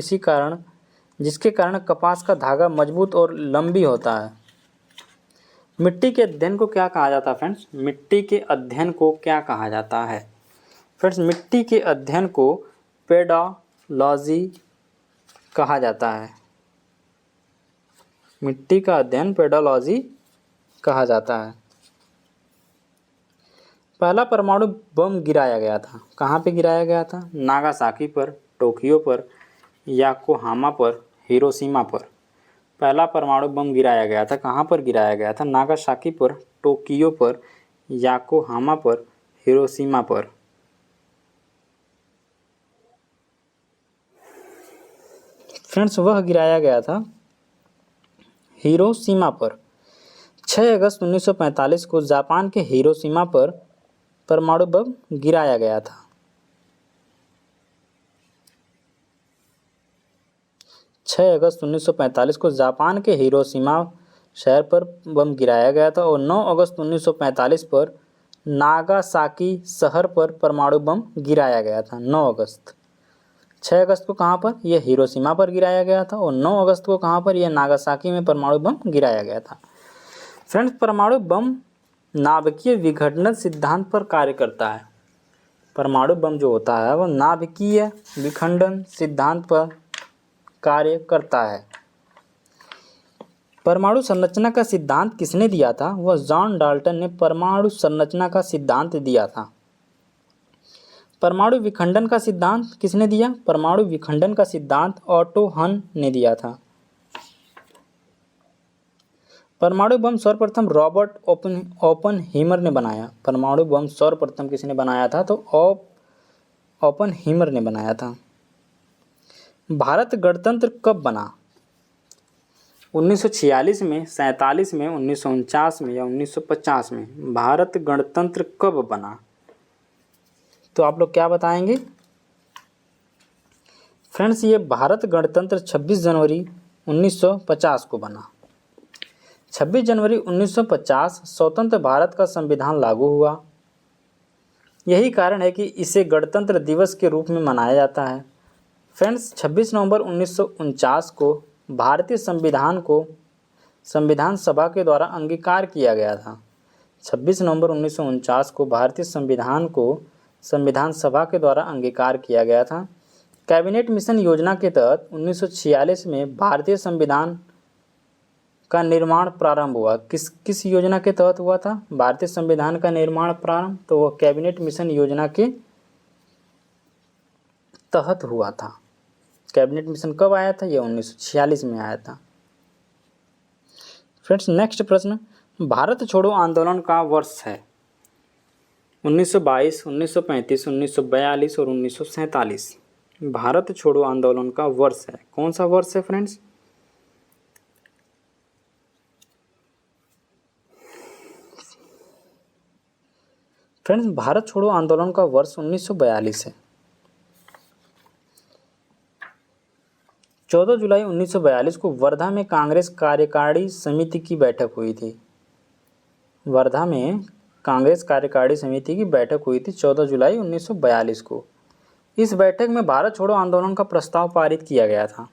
जिसके कारण कपास का धागा मजबूत और लंबी होता है। मिट्टी के अध्ययन को क्या कहा जाता है फ्रेंड्स? मिट्टी के अध्ययन को क्या कहा जाता है? फ्रेंड्स, मिट्टी के अध्ययन को पेडोलॉजी कहा जाता है। मिट्टी का अध्ययन पेडोलॉजी कहा जाता है। पहला परमाणु बम गिराया गया था। कहाँ पे गिराया गया था? नागासाकी पर, टोक्यो पर, योकोहामा पर, हिरोशिमा पर। पहला परमाणु बम गिराया गया था। कहाँ पर गिराया गया था? नागासाकी पर, टोक्यो पर, योकोहामा पर, हिरोशिमा पर। फ्रेंड्स, वह गिराया गया था हिरोशिमा पर। 6 अगस्त 1945 को जापान के हिरोशिमा पर परमाणु बम गिराया गया था। 6 अगस्त 1945 को जापान के हिरोशिमा शहर पर बम गिराया गया था और 9 अगस्त 1945 पर नागासाकी शहर पर परमाणु बम गिराया गया था। 9 अगस्त। 6 अगस्त को कहाँ पर? यह हिरोशिमा पर गिराया गया था और 9 अगस्त को कहाँ पर? यह नागासाकी में परमाणु बम गिराया गया था। फ्रेंड्स, परमाणु बम नाभिकीय विखंडन सिद्धांत पर कार्य करता है। परमाणु बम जो होता है वह नाभिकीय विखंडन सिद्धांत पर कार्य करता है। परमाणु संरचना का सिद्धांत किसने दिया था? वह जॉन डाल्टन ने परमाणु संरचना का सिद्धांत दिया था। परमाणु विखंडन का सिद्धांत किसने दिया? परमाणु विखंडन का सिद्धांत ऑटो हन ने दिया था। परमाणु बम सर्वप्रथम रॉबर्ट ओपनहीमर ने बनाया। परमाणु बम सर्वप्रथम किसने बनाया था? तो ओपनहीमर ने बनाया था। भारत गणतंत्र कब बना? 1946 में, 47 में, 1949 में या 1950 में? भारत गणतंत्र कब बना? तो आप लोग क्या बताएंगे? फ्रेंड्स, ये भारत गणतंत्र 26 जनवरी 1950 को बना। 26 जनवरी 1950 स्वतंत्र भारत का संविधान लागू हुआ। यही कारण है कि इसे गणतंत्र दिवस के रूप में मनाया जाता है। फ्रेंड्स, 26 नवंबर 1949 को भारतीय संविधान को संविधान सभा के द्वारा अंगीकार किया गया था। 26 नवंबर 1949 को भारतीय संविधान को संविधान सभा के द्वारा अंगीकार किया गया था। कैबिनेट मिशन योजना के तहत 1946 में भारतीय संविधान का निर्माण प्रारंभ हुआ। किस योजना के तहत हुआ था भारतीय संविधान का निर्माण प्रारंभ? तो वह कैबिनेट मिशन योजना के तहत हुआ था। कैबिनेट मिशन कब आया था? यह 1946 में आया था। फ्रेंड्स, नेक्स्ट प्रश्न, भारत छोड़ो आंदोलन का वर्ष है 1922, 1935, 1942 और 1947। भारत छोड़ो आंदोलन का वर्ष है, कौन सा वर्ष है फ्रेंड्स? फ्रेंड्स, भारत छोड़ो आंदोलन का वर्ष 1942 है। 14 जुलाई 1942 को वर्धा में कांग्रेस कार्यकारिणी समिति की बैठक हुई थी। वर्धा में कांग्रेस कार्यकारिणी समिति की बैठक हुई थी 14 जुलाई 1942 को। इस बैठक में भारत छोड़ो आंदोलन का प्रस्ताव पारित किया गया था।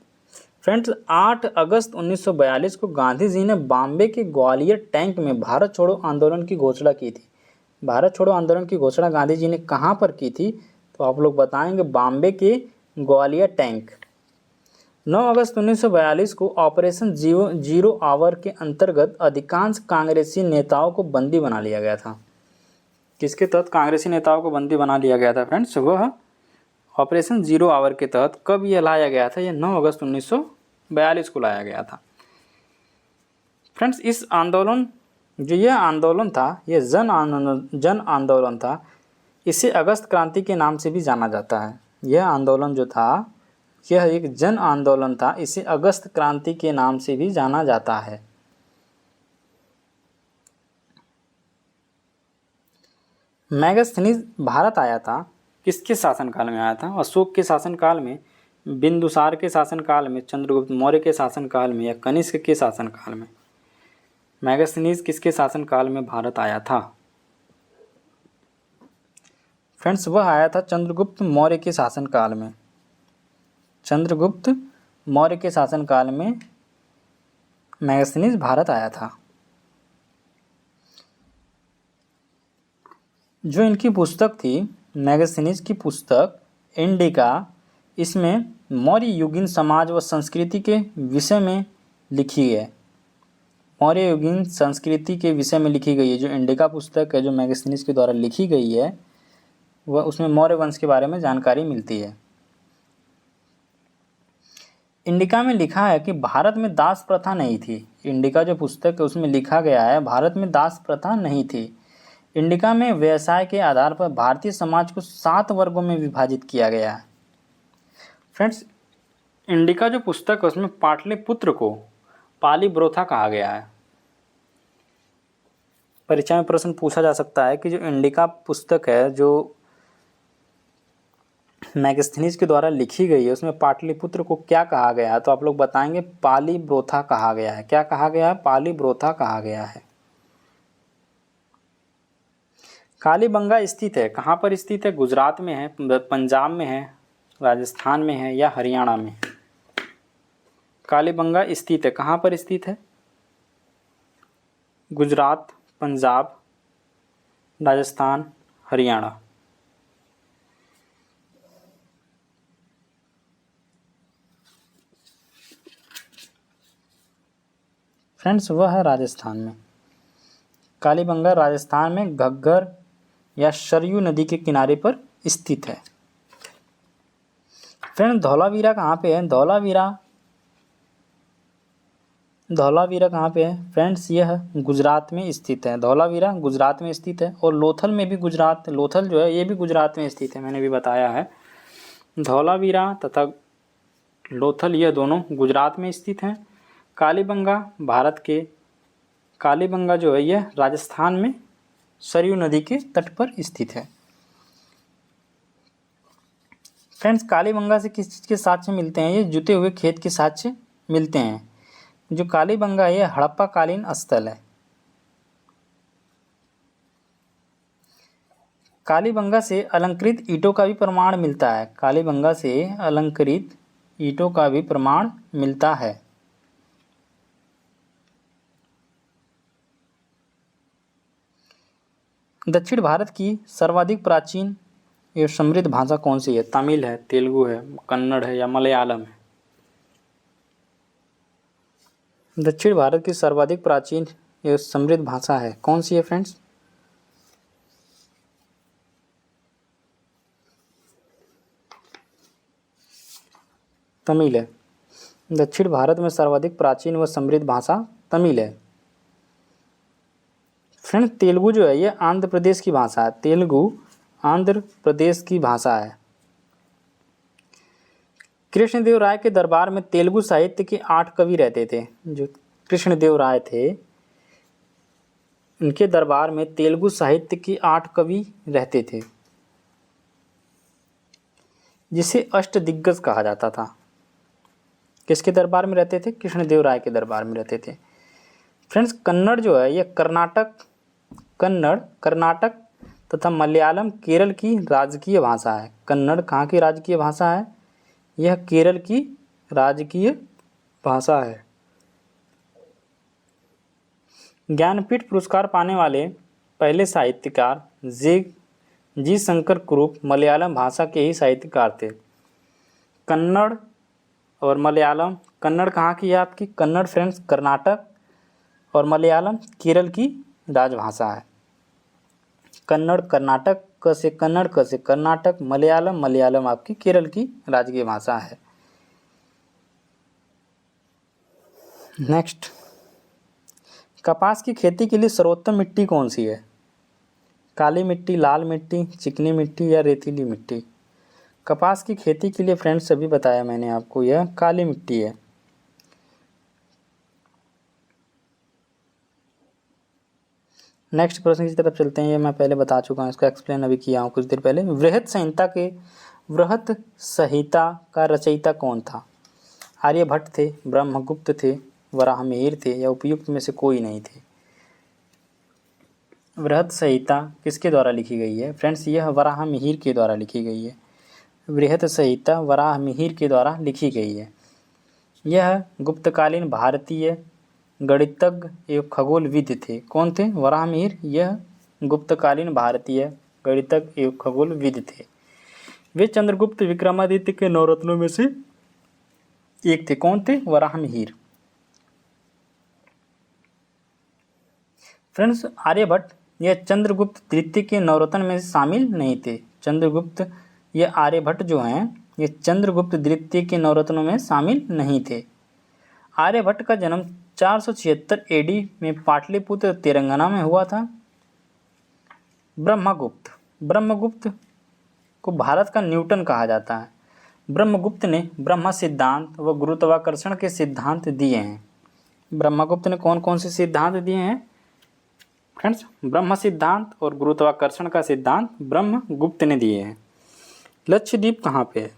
फ्रेंड्स, 8 अगस्त 1942 को गांधी जी ने बॉम्बे के ग्वालियर टैंक में भारत छोड़ो आंदोलन की घोषणा की थी। भारत छोड़ो आंदोलन की घोषणा गांधी जी ने कहाँ पर की थी? तो आप लोग बताएंगे, बॉम्बे के ग्वालियर टैंक। 9 अगस्त 1942 को ऑपरेशन जीरो आवर के अंतर्गत अधिकांश कांग्रेसी नेताओं को बंदी बना लिया गया था। किसके तहत कांग्रेसी नेताओं को बंदी बना लिया गया था फ्रेंड्स? वह ऑपरेशन जीरो आवर के तहत। कब यह लाया गया था? यह 9 अगस्त 1942 को लाया गया था। फ्रेंड्स, यह आंदोलन था, यह जन आंदोलन था। इसे अगस्त क्रांति के नाम से भी जाना जाता है। यह आंदोलन जो था यह एक जन आंदोलन था, इसे अगस्त क्रांति के नाम से भी जाना जाता है। मैगस्थनीज भारत आया था, किसके शासनकाल में आया था? अशोक के शासनकाल में, बिंदुसार के शासनकाल में, चंद्रगुप्त मौर्य के शासनकाल में या कनिष्क के शासनकाल में? मैगस्थनीज किसके शासनकाल में भारत आया था? फ्रेंड्स वह आया था चंद्रगुप्त मौर्य के शासनकाल में। चंद्रगुप्त मौर्य के शासनकाल में मैगस्थनीज भारत आया था। जो इनकी पुस्तक थी, मैगस्थनीज की पुस्तक इंडिका, इसमें मौर्य युगीन समाज व संस्कृति के विषय में लिखी है। मौर्य युगीन संस्कृति के विषय में लिखी गई है। जो इंडिका पुस्तक है, जो मैगस्थनीज के द्वारा लिखी गई है, वह उसमें मौर्य वंश के बारे में जानकारी मिलती है। इंडिका में लिखा है कि भारत में दास प्रथा नहीं थी। इंडिका जो पुस्तक है उसमें लिखा गया है भारत में दास प्रथा नहीं थी। इंडिका में व्यवसाय के आधार पर भारतीय समाज को 7 वर्गों में विभाजित किया गया है। फ्रेंड्स इंडिका जो पुस्तक है उसमें पाटलिपुत्र को पाली ब्रोथा कहा गया है। परीक्षा में प्रश्न पूछा जा सकता है कि जो इंडिका पुस्तक है जो मैगस्थनीज के द्वारा लिखी गई है उसमें पाटलिपुत्र को क्या कहा गया है? तो आप लोग बताएंगे पाली ब्रोथा कहा गया है। क्या कहा गया है? पाली ब्रोथा कहा गया है। कालीबंगा स्थित है, कहाँ पर स्थित है? गुजरात में है, पंजाब में है, राजस्थान में है या हरियाणा में? कालीबंगा स्थित है, कहाँ पर स्थित है? गुजरात, पंजाब, राजस्थान, हरियाणा। फ्रेंड्स वह है राजस्थान में। कालीबंगा राजस्थान में घग्गर या सरयू नदी के किनारे पर स्थित है। फ्रेंड धौलावीरा कहाँ पे है? धौलावीरा कहाँ पे है? फ्रेंड्स यह गुजरात में स्थित है। धौलावीरा गुजरात में स्थित है और लोथल में भी गुजरात, लोथल जो है ये भी गुजरात में स्थित है, मैंने भी बताया है। धौलावीरा तथा लोथल यह दोनों गुजरात में स्थित हैं। कालीबंगा कालीबंगा जो है यह राजस्थान में सरयू नदी के तट पर स्थित है। फ्रेंड्स कालीबंगा से किस चीज़ के साक्ष्य मिलते हैं? ये जुते हुए खेत के साक्ष्य मिलते हैं। जो कालीबंगा है यह हड़प्पा कालीन स्थल है। कालीबंगा से अलंकृत ईंटों का भी प्रमाण मिलता है। कालीबंगा से अलंकृत ईंटों का भी प्रमाण मिलता है। दक्षिण भारत की सर्वाधिक प्राचीन एवं समृद्ध भाषा कौन सी है? तमिल है, तेलुगु है, कन्नड़ है या मलयालम है? दक्षिण भारत की सर्वाधिक प्राचीन एवं समृद्ध भाषा है कौन सी है फ्रेंड्स? तमिल है। दक्षिण भारत में सर्वाधिक प्राचीन व समृद्ध भाषा तमिल है। फ्रेंड तेलुगु जो है ये आंध्र प्रदेश की भाषा है। तेलुगु आंध्र प्रदेश की भाषा है। कृष्णदेव राय के दरबार में तेलुगु साहित्य के 8 कवि रहते थे। जो कृष्णदेव राय थे उनके दरबार में तेलुगु साहित्य के 8 कवि रहते थे, जिसे अष्टदिग्गज कहा जाता था। किसके दरबार में रहते थे? कृष्णदेव राय के दरबार में रहते थे। फ्रेंड्स कन्नड़ जो है ये कर्नाटक तथा मलयालम केरल की राजकीय भाषा है। कन्नड़ कहाँ की राजकीय भाषा है? यह केरल की राजकीय भाषा है। ज्ञानपीठ पुरस्कार पाने वाले पहले साहित्यकार जी शंकर कुरुप मलयालम भाषा के ही साहित्यकार थे। कन्नड़ और मलयालम, कन्नड़ कहाँ की है आपकी? कन्नड़ फ्रेंड्स कर्नाटक और मलयालम केरल की राजभाषा है। कन्नड़ कर्नाटक क से कर्नाटक, मलयालम आपकी केरल की राजकीय भाषा है। नेक्स्ट, कपास की खेती के लिए सर्वोत्तम मिट्टी कौन सी है? काली मिट्टी, लाल मिट्टी, चिकनी मिट्टी या रेतीली मिट्टी। कपास की खेती के लिए फ्रेंड्स अभी बताया मैंने आपको, यह काली मिट्टी है। नेक्स्ट प्रश्न की तरफ चलते हैं। ये मैं पहले बता चुका हूँ, इसका एक्सप्लेन अभी किया हूँ कुछ देर पहले। वृहत संहिता का रचयिता कौन था? आर्यभट्ट थे, ब्रह्मगुप्त थे, वराहमिहिर थे या उपयुक्त में से कोई नहीं थे? वृहत संहिता किसके द्वारा लिखी गई है फ्रेंड्स? यह वराहमिहिर के द्वारा लिखी गई है। वृहत संहिता वराहमिहिर के द्वारा लिखी गई है। यह गुप्तकालीन भारतीय गणितज्ञ एवं खगोलविद थे। कौन थे? वराहमिहिर। यह गुप्तकालीन भारतीय गणितज्ञ एवं खगोलविद थे। वे चंद्रगुप्त विक्रमादित्य के नवरत्नों में से एक थे। कौन थे? वराहमिहिर। फ्रेंड्स, आर्यभट्ट यह चंद्रगुप्त द्वितीय के नवरत्न में शामिल नहीं थे। चंद्रगुप्त, ये आर्यभट्ट जो हैं, ये चंद्रगुप्त द्वितीय के नवरत्नों में शामिल नहीं थे। आर्यभट्ट का जन्म 476 एडी में पाटलिपुत्र तेलंगाना में हुआ था। ब्रह्मगुप्त को भारत का न्यूटन कहा जाता है। ब्रह्मगुप्त ने ब्रह्म सिद्धांत व गुरुत्वाकर्षण के सिद्धांत दिए हैं। ब्रह्मगुप्त ने कौन कौन से सिद्धांत दिए हैं फ्रेंड्स? ब्रह्म सिद्धांत और गुरुत्वाकर्षण का सिद्धांत ब्रह्मगुप्त ने दिए हैं। लक्षद्वीप कहाँ पे है?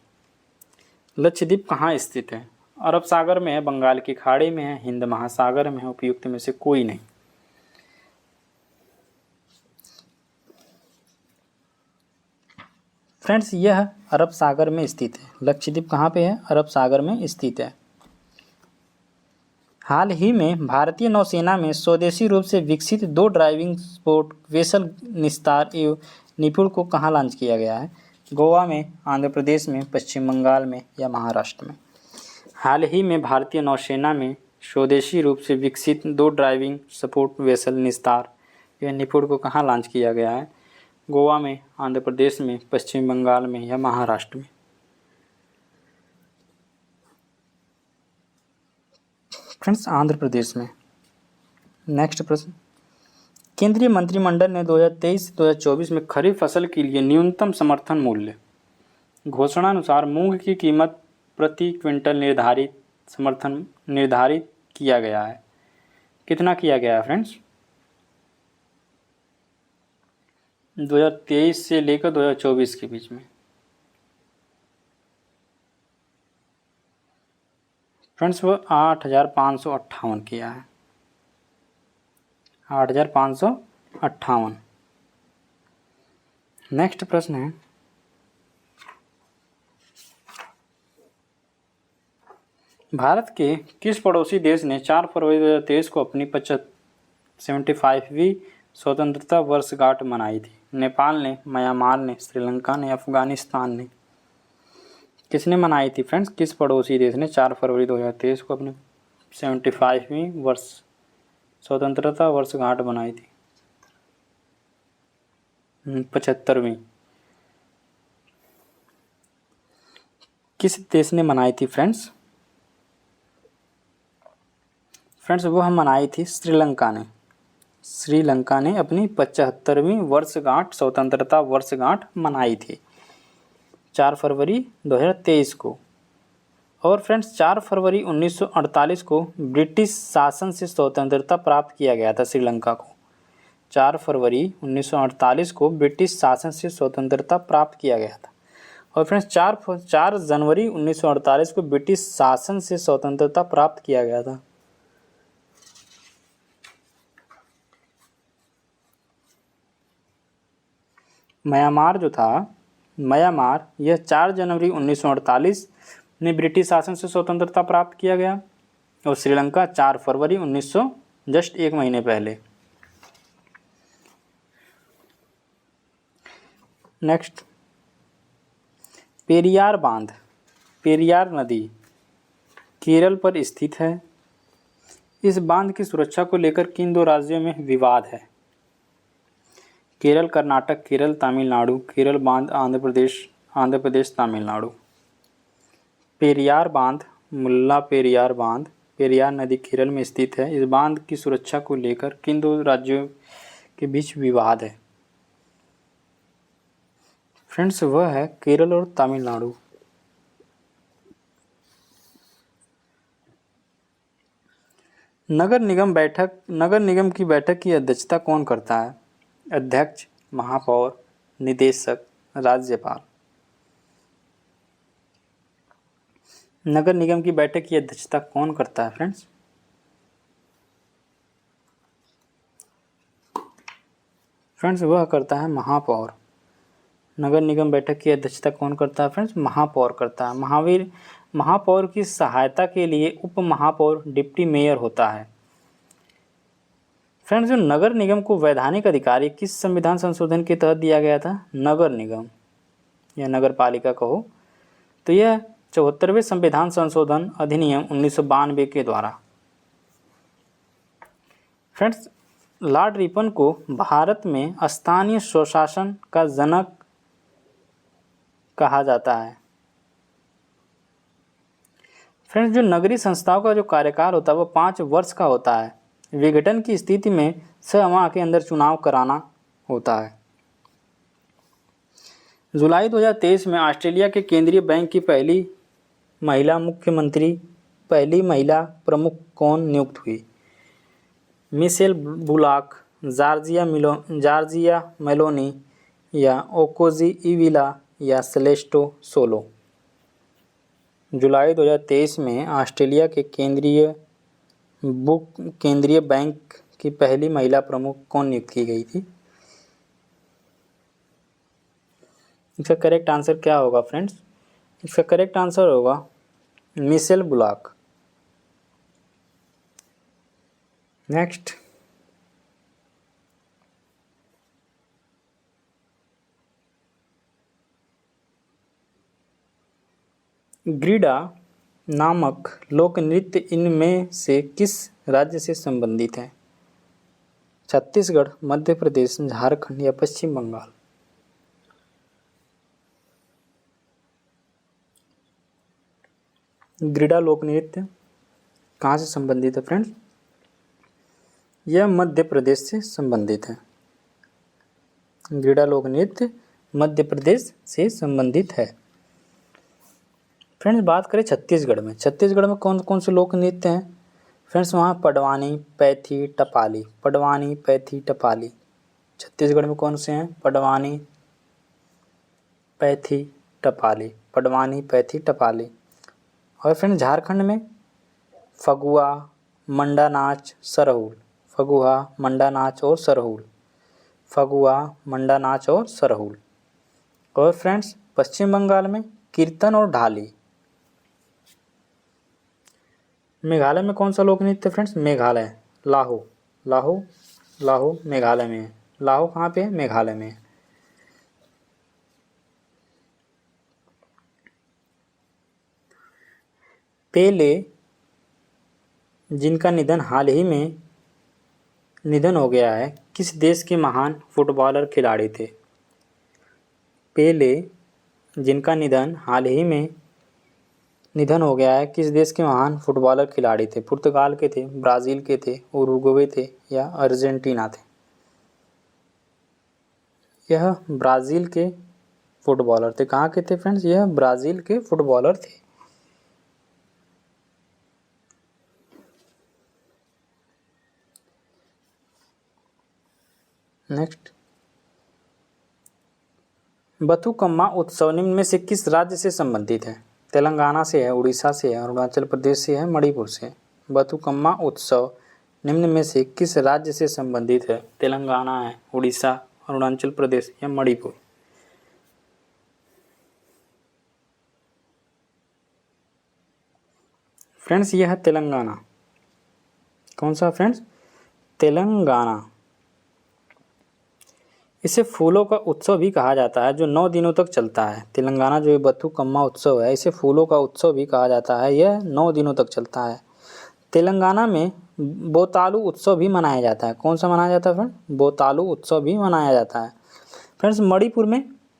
लक्षद्वीप कहाँ स्थित है? अरब सागर में है, बंगाल की खाड़ी में है, हिंद महासागर में है, उपयुक्त में से कोई नहीं। फ्रेंड्स, यह अरब सागर में स्थित है। लक्षद्वीप कहाँ पे है? अरब सागर में स्थित है। हाल ही में भारतीय नौसेना में स्वदेशी रूप से विकसित 2 ड्राइविंग स्पोर्ट वेसल निस्तार एवं निपुण को कहाँ लॉन्च किया गया है? गोवा में, आंध्र प्रदेश में, पश्चिम बंगाल में या महाराष्ट्र में? हाल ही में भारतीय नौसेना में स्वदेशी रूप से विकसित 2 ड्राइविंग सपोर्ट वेसल निस्तार एवं निपुण को कहाँ लॉन्च किया गया है? गोवा में, आंध्र प्रदेश में, पश्चिम बंगाल में या महाराष्ट्र में? फ्रेंड्स, आंध्र प्रदेश में। नेक्स्ट प्रश्न, केंद्रीय मंत्रिमंडल ने 2023-2024 में खरीफ फसल के लिए न्यूनतम समर्थन मूल्य घोषणानुसार मूंग की कीमत प्रति क्विंटल निर्धारित किया गया है। कितना किया गया है फ्रेंड्स? 2023 से लेकर 2024 के बीच में। फ्रेंड्स, वो 8,558 किया है। 8,558। नेक्स्ट प्रश्न है, भारत के किस पड़ोसी देश ने 4 फरवरी 2023 को अपनी 75वीं स्वतंत्रता वर्षगांठ मनाई थी? नेपाल ने, म्यांमार ने, श्रीलंका ने, अफगानिस्तान ने? किसने मनाई थी फ्रेंड्स? किस पड़ोसी देश ने 4 फरवरी 2023 को अपनी 75वीं स्वतंत्रता वर्षगांठ मनाई थी? 75वीं। किस देश ने मनाई थी फ्रेंड्स? फ्रेंड्स, वो हम मनाई थी श्रीलंका ने। श्रीलंका ने अपनी 75वीं वर्षगांठ, स्वतंत्रता वर्षगांठ मनाई थी 4 फरवरी 2023 को। और फ्रेंड्स, 4 फरवरी 1948 को ब्रिटिश शासन से स्वतंत्रता प्राप्त किया गया था श्रीलंका को। 4 फरवरी 1948 को ब्रिटिश शासन से स्वतंत्रता प्राप्त किया गया था। और फ्रेंड्स, 4 जनवरी 1948 को ब्रिटिश शासन से स्वतंत्रता प्राप्त किया गया था। म्यांमार जो था, म्यांमार, यह 4 जनवरी 1948 में ब्रिटिश शासन से स्वतंत्रता प्राप्त किया गया। और श्रीलंका 4 फरवरी 1900, जस्ट 1 महीने पहले। नेक्स्ट, पेरियार बांध, पेरियार नदी केरल पर स्थित है। इस बांध की सुरक्षा को लेकर किन 2 राज्यों में विवाद है? केरल कर्नाटक, केरल तमिलनाडु। केरल बांध आंध्र प्रदेश तमिलनाडु। पेरियार बांध, मुल्ला पेरियार बांध, पेरियार नदी केरल में स्थित है। इस बांध की सुरक्षा को लेकर किन 2 राज्यों के बीच विवाद है? फ्रेंड्स वह है केरल और तमिलनाडु। नगर निगम की बैठक की अध्यक्षता कौन करता है? अध्यक्ष, महापौर, निदेशक, राज्यपाल। नगर निगम की बैठक की अध्यक्षता कौन करता है फ्रेंड्स? फ्रेंड्स वह करता है महापौर। नगर निगम बैठक की अध्यक्षता कौन करता है फ्रेंड्स? महापौर करता है। महापौर की सहायता के लिए उप महापौर डिप्टी मेयर होता है। फ्रेंड्स जो नगर निगम को वैधानिक अधिकार किस संविधान संशोधन के तहत दिया गया था? नगर निगम या नगर पालिका कहो तो यह 74वें संविधान संशोधन अधिनियम 1992 के द्वारा। फ्रेंड्स लॉर्ड रिपन को भारत में स्थानीय स्वशासन का जनक कहा जाता है। फ्रेंड्स जो नगरीय संस्थाओं का जो कार्यकाल होता है वो 5 वर्ष का होता है। विघटन की स्थिति में 6 माह के अंदर चुनाव कराना होता है। जुलाई 2023 में ऑस्ट्रेलिया के केंद्रीय बैंक की पहली महिला प्रमुख कौन नियुक्त हुई? मिशेल बुलाक, जॉर्जिया मेलोनी या ओकोजी इविला या सेलेस्टो सोलो। जुलाई 2023 में ऑस्ट्रेलिया के केंद्रीय बैंक की पहली महिला प्रमुख कौन नियुक्त की गई थी? इसका करेक्ट आंसर क्या होगा फ्रेंड्स? इसका करेक्ट आंसर होगा मिशेल बुलाक। नेक्स्ट, ग्रीडा नामक लोक नृत्य इनमें से किस राज्य से संबंधित है? छत्तीसगढ़, मध्य प्रदेश, झारखंड या पश्चिम बंगाल। ग्रीडा लोक नृत्य कहाँ से संबंधित है फ्रेंड्स? यह मध्य प्रदेश से संबंधित है। ग्रीडा लोक नृत्य मध्य प्रदेश से संबंधित है। फ्रेंड्स बात करें छत्तीसगढ़ में कौन कौन से लोक नृत्य हैं? फ्रेंड्स वहाँ पडवानी, पैथी, टपाली। छत्तीसगढ़ में कौन से हैं? पडवानी, पैथी, टपाली। और फ्रेंड्स झारखंड में फगुआ, मंडा नाच, सरहुल। और फ्रेंड्स पश्चिम बंगाल में कीर्तन और ढाली। मेघालय में कौन सा लोक नृत्य फ्रेंड्स? मेघालय, लाहो मेघालय में है। लाहो कहाँ पे है? मेघालय में है। पेले जिनका निधन हाल ही में हो गया है, किस देश के महान फुटबॉलर खिलाड़ी थे? पेले जिनका निधन हाल ही में हो गया है, किस देश के महान फुटबॉलर खिलाड़ी थे? पुर्तगाल के थे, ब्राज़ील के थे, उरुग्वे थे या अर्जेंटीना थे? यह ब्राज़ील के फुटबॉलर थे। कहाँ के थे फ्रेंड्स? यह ब्राज़ील के फुटबॉलर थे। नेक्स्ट, बथुकम्मा उत्सव निम्न में से किस राज्य से संबंधित है? तेलंगाना से है, उड़ीसा से है, अरुणाचल प्रदेश से है, मणिपुर से। बथुकम्मा उत्सव निम्न में से किस राज्य से संबंधित है? तेलंगाना है, उड़ीसा, अरुणाचल प्रदेश या मणिपुर। फ्रेंड्स यह है तेलंगाना। कौन सा फ्रेंड्स? तेलंगाना। इसे फूलों का उत्सव भी कहा जाता है जो 9 दिनों तक चलता है। तेलंगाना जो बथुकम्मा उत्सव है, इसे फूलों का उत्सव भी कहा जाता है। यह 9 दिनों तक चलता है। तेलंगाना में बोतालू उत्सव भी मनाया जाता है। कौन सा मनाया जाता है फ्रेंड? बोतालू उत्सव भी मनाया जाता है। फ्रेंड्स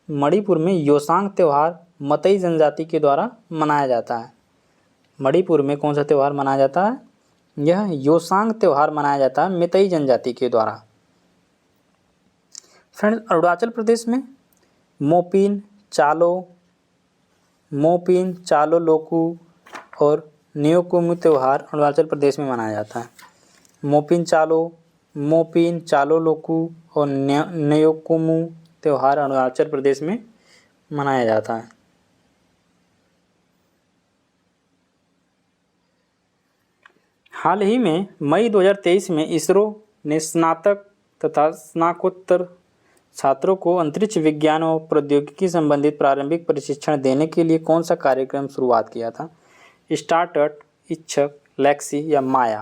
मणिपुर में योसांग त्यौहार मतई जनजाति के द्वारा मनाया जाता है। मणिपुर में कौन सा त्यौहार मनाया जाता है? यह योसांग त्यौहार मनाया जाता है मेतई जनजाति के द्वारा। फ्रेंड्स अरुणाचल प्रदेश में मोपिन चालो लोकू और न्योकुम त्यौहार अरुणाचल प्रदेश में मनाया जाता है। मोपिन चालो लोकू और न्योकुम त्यौहार अरुणाचल प्रदेश में मनाया जाता है। हाल ही में मई 2023 में इसरो ने स्नातक तथा स्नातकोत्तर छात्रों को अंतरिक्ष विज्ञान और प्रौद्योगिकी संबंधित प्रारंभिक प्रशिक्षण देने के लिए कौन सा कार्यक्रम शुरुआत किया था? स्टार्टअप, इच्छक, लेक्सी या माया?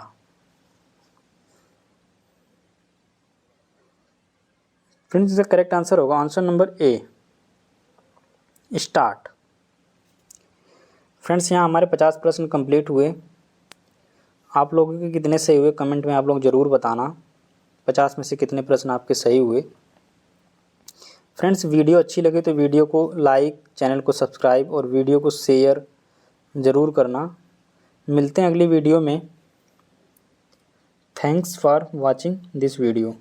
फ्रेंड्स, इसका करेक्ट आंसर होगा answer number A, start. Friends, यहाँ हमारे 50 प्रश्न कंप्लीट हुए। आप लोगों के कितने सही हुए कमेंट में आप लोग ज़रूर बताना। 50 में से कितने प्रश्न आपके सही हुए। फ्रेंड्स, वीडियो अच्छी लगे तो वीडियो को लाइक, चैनल को सब्सक्राइब और वीडियो को शेयर ज़रूर करना। मिलते हैं अगली वीडियो में। Thanks for watching this video.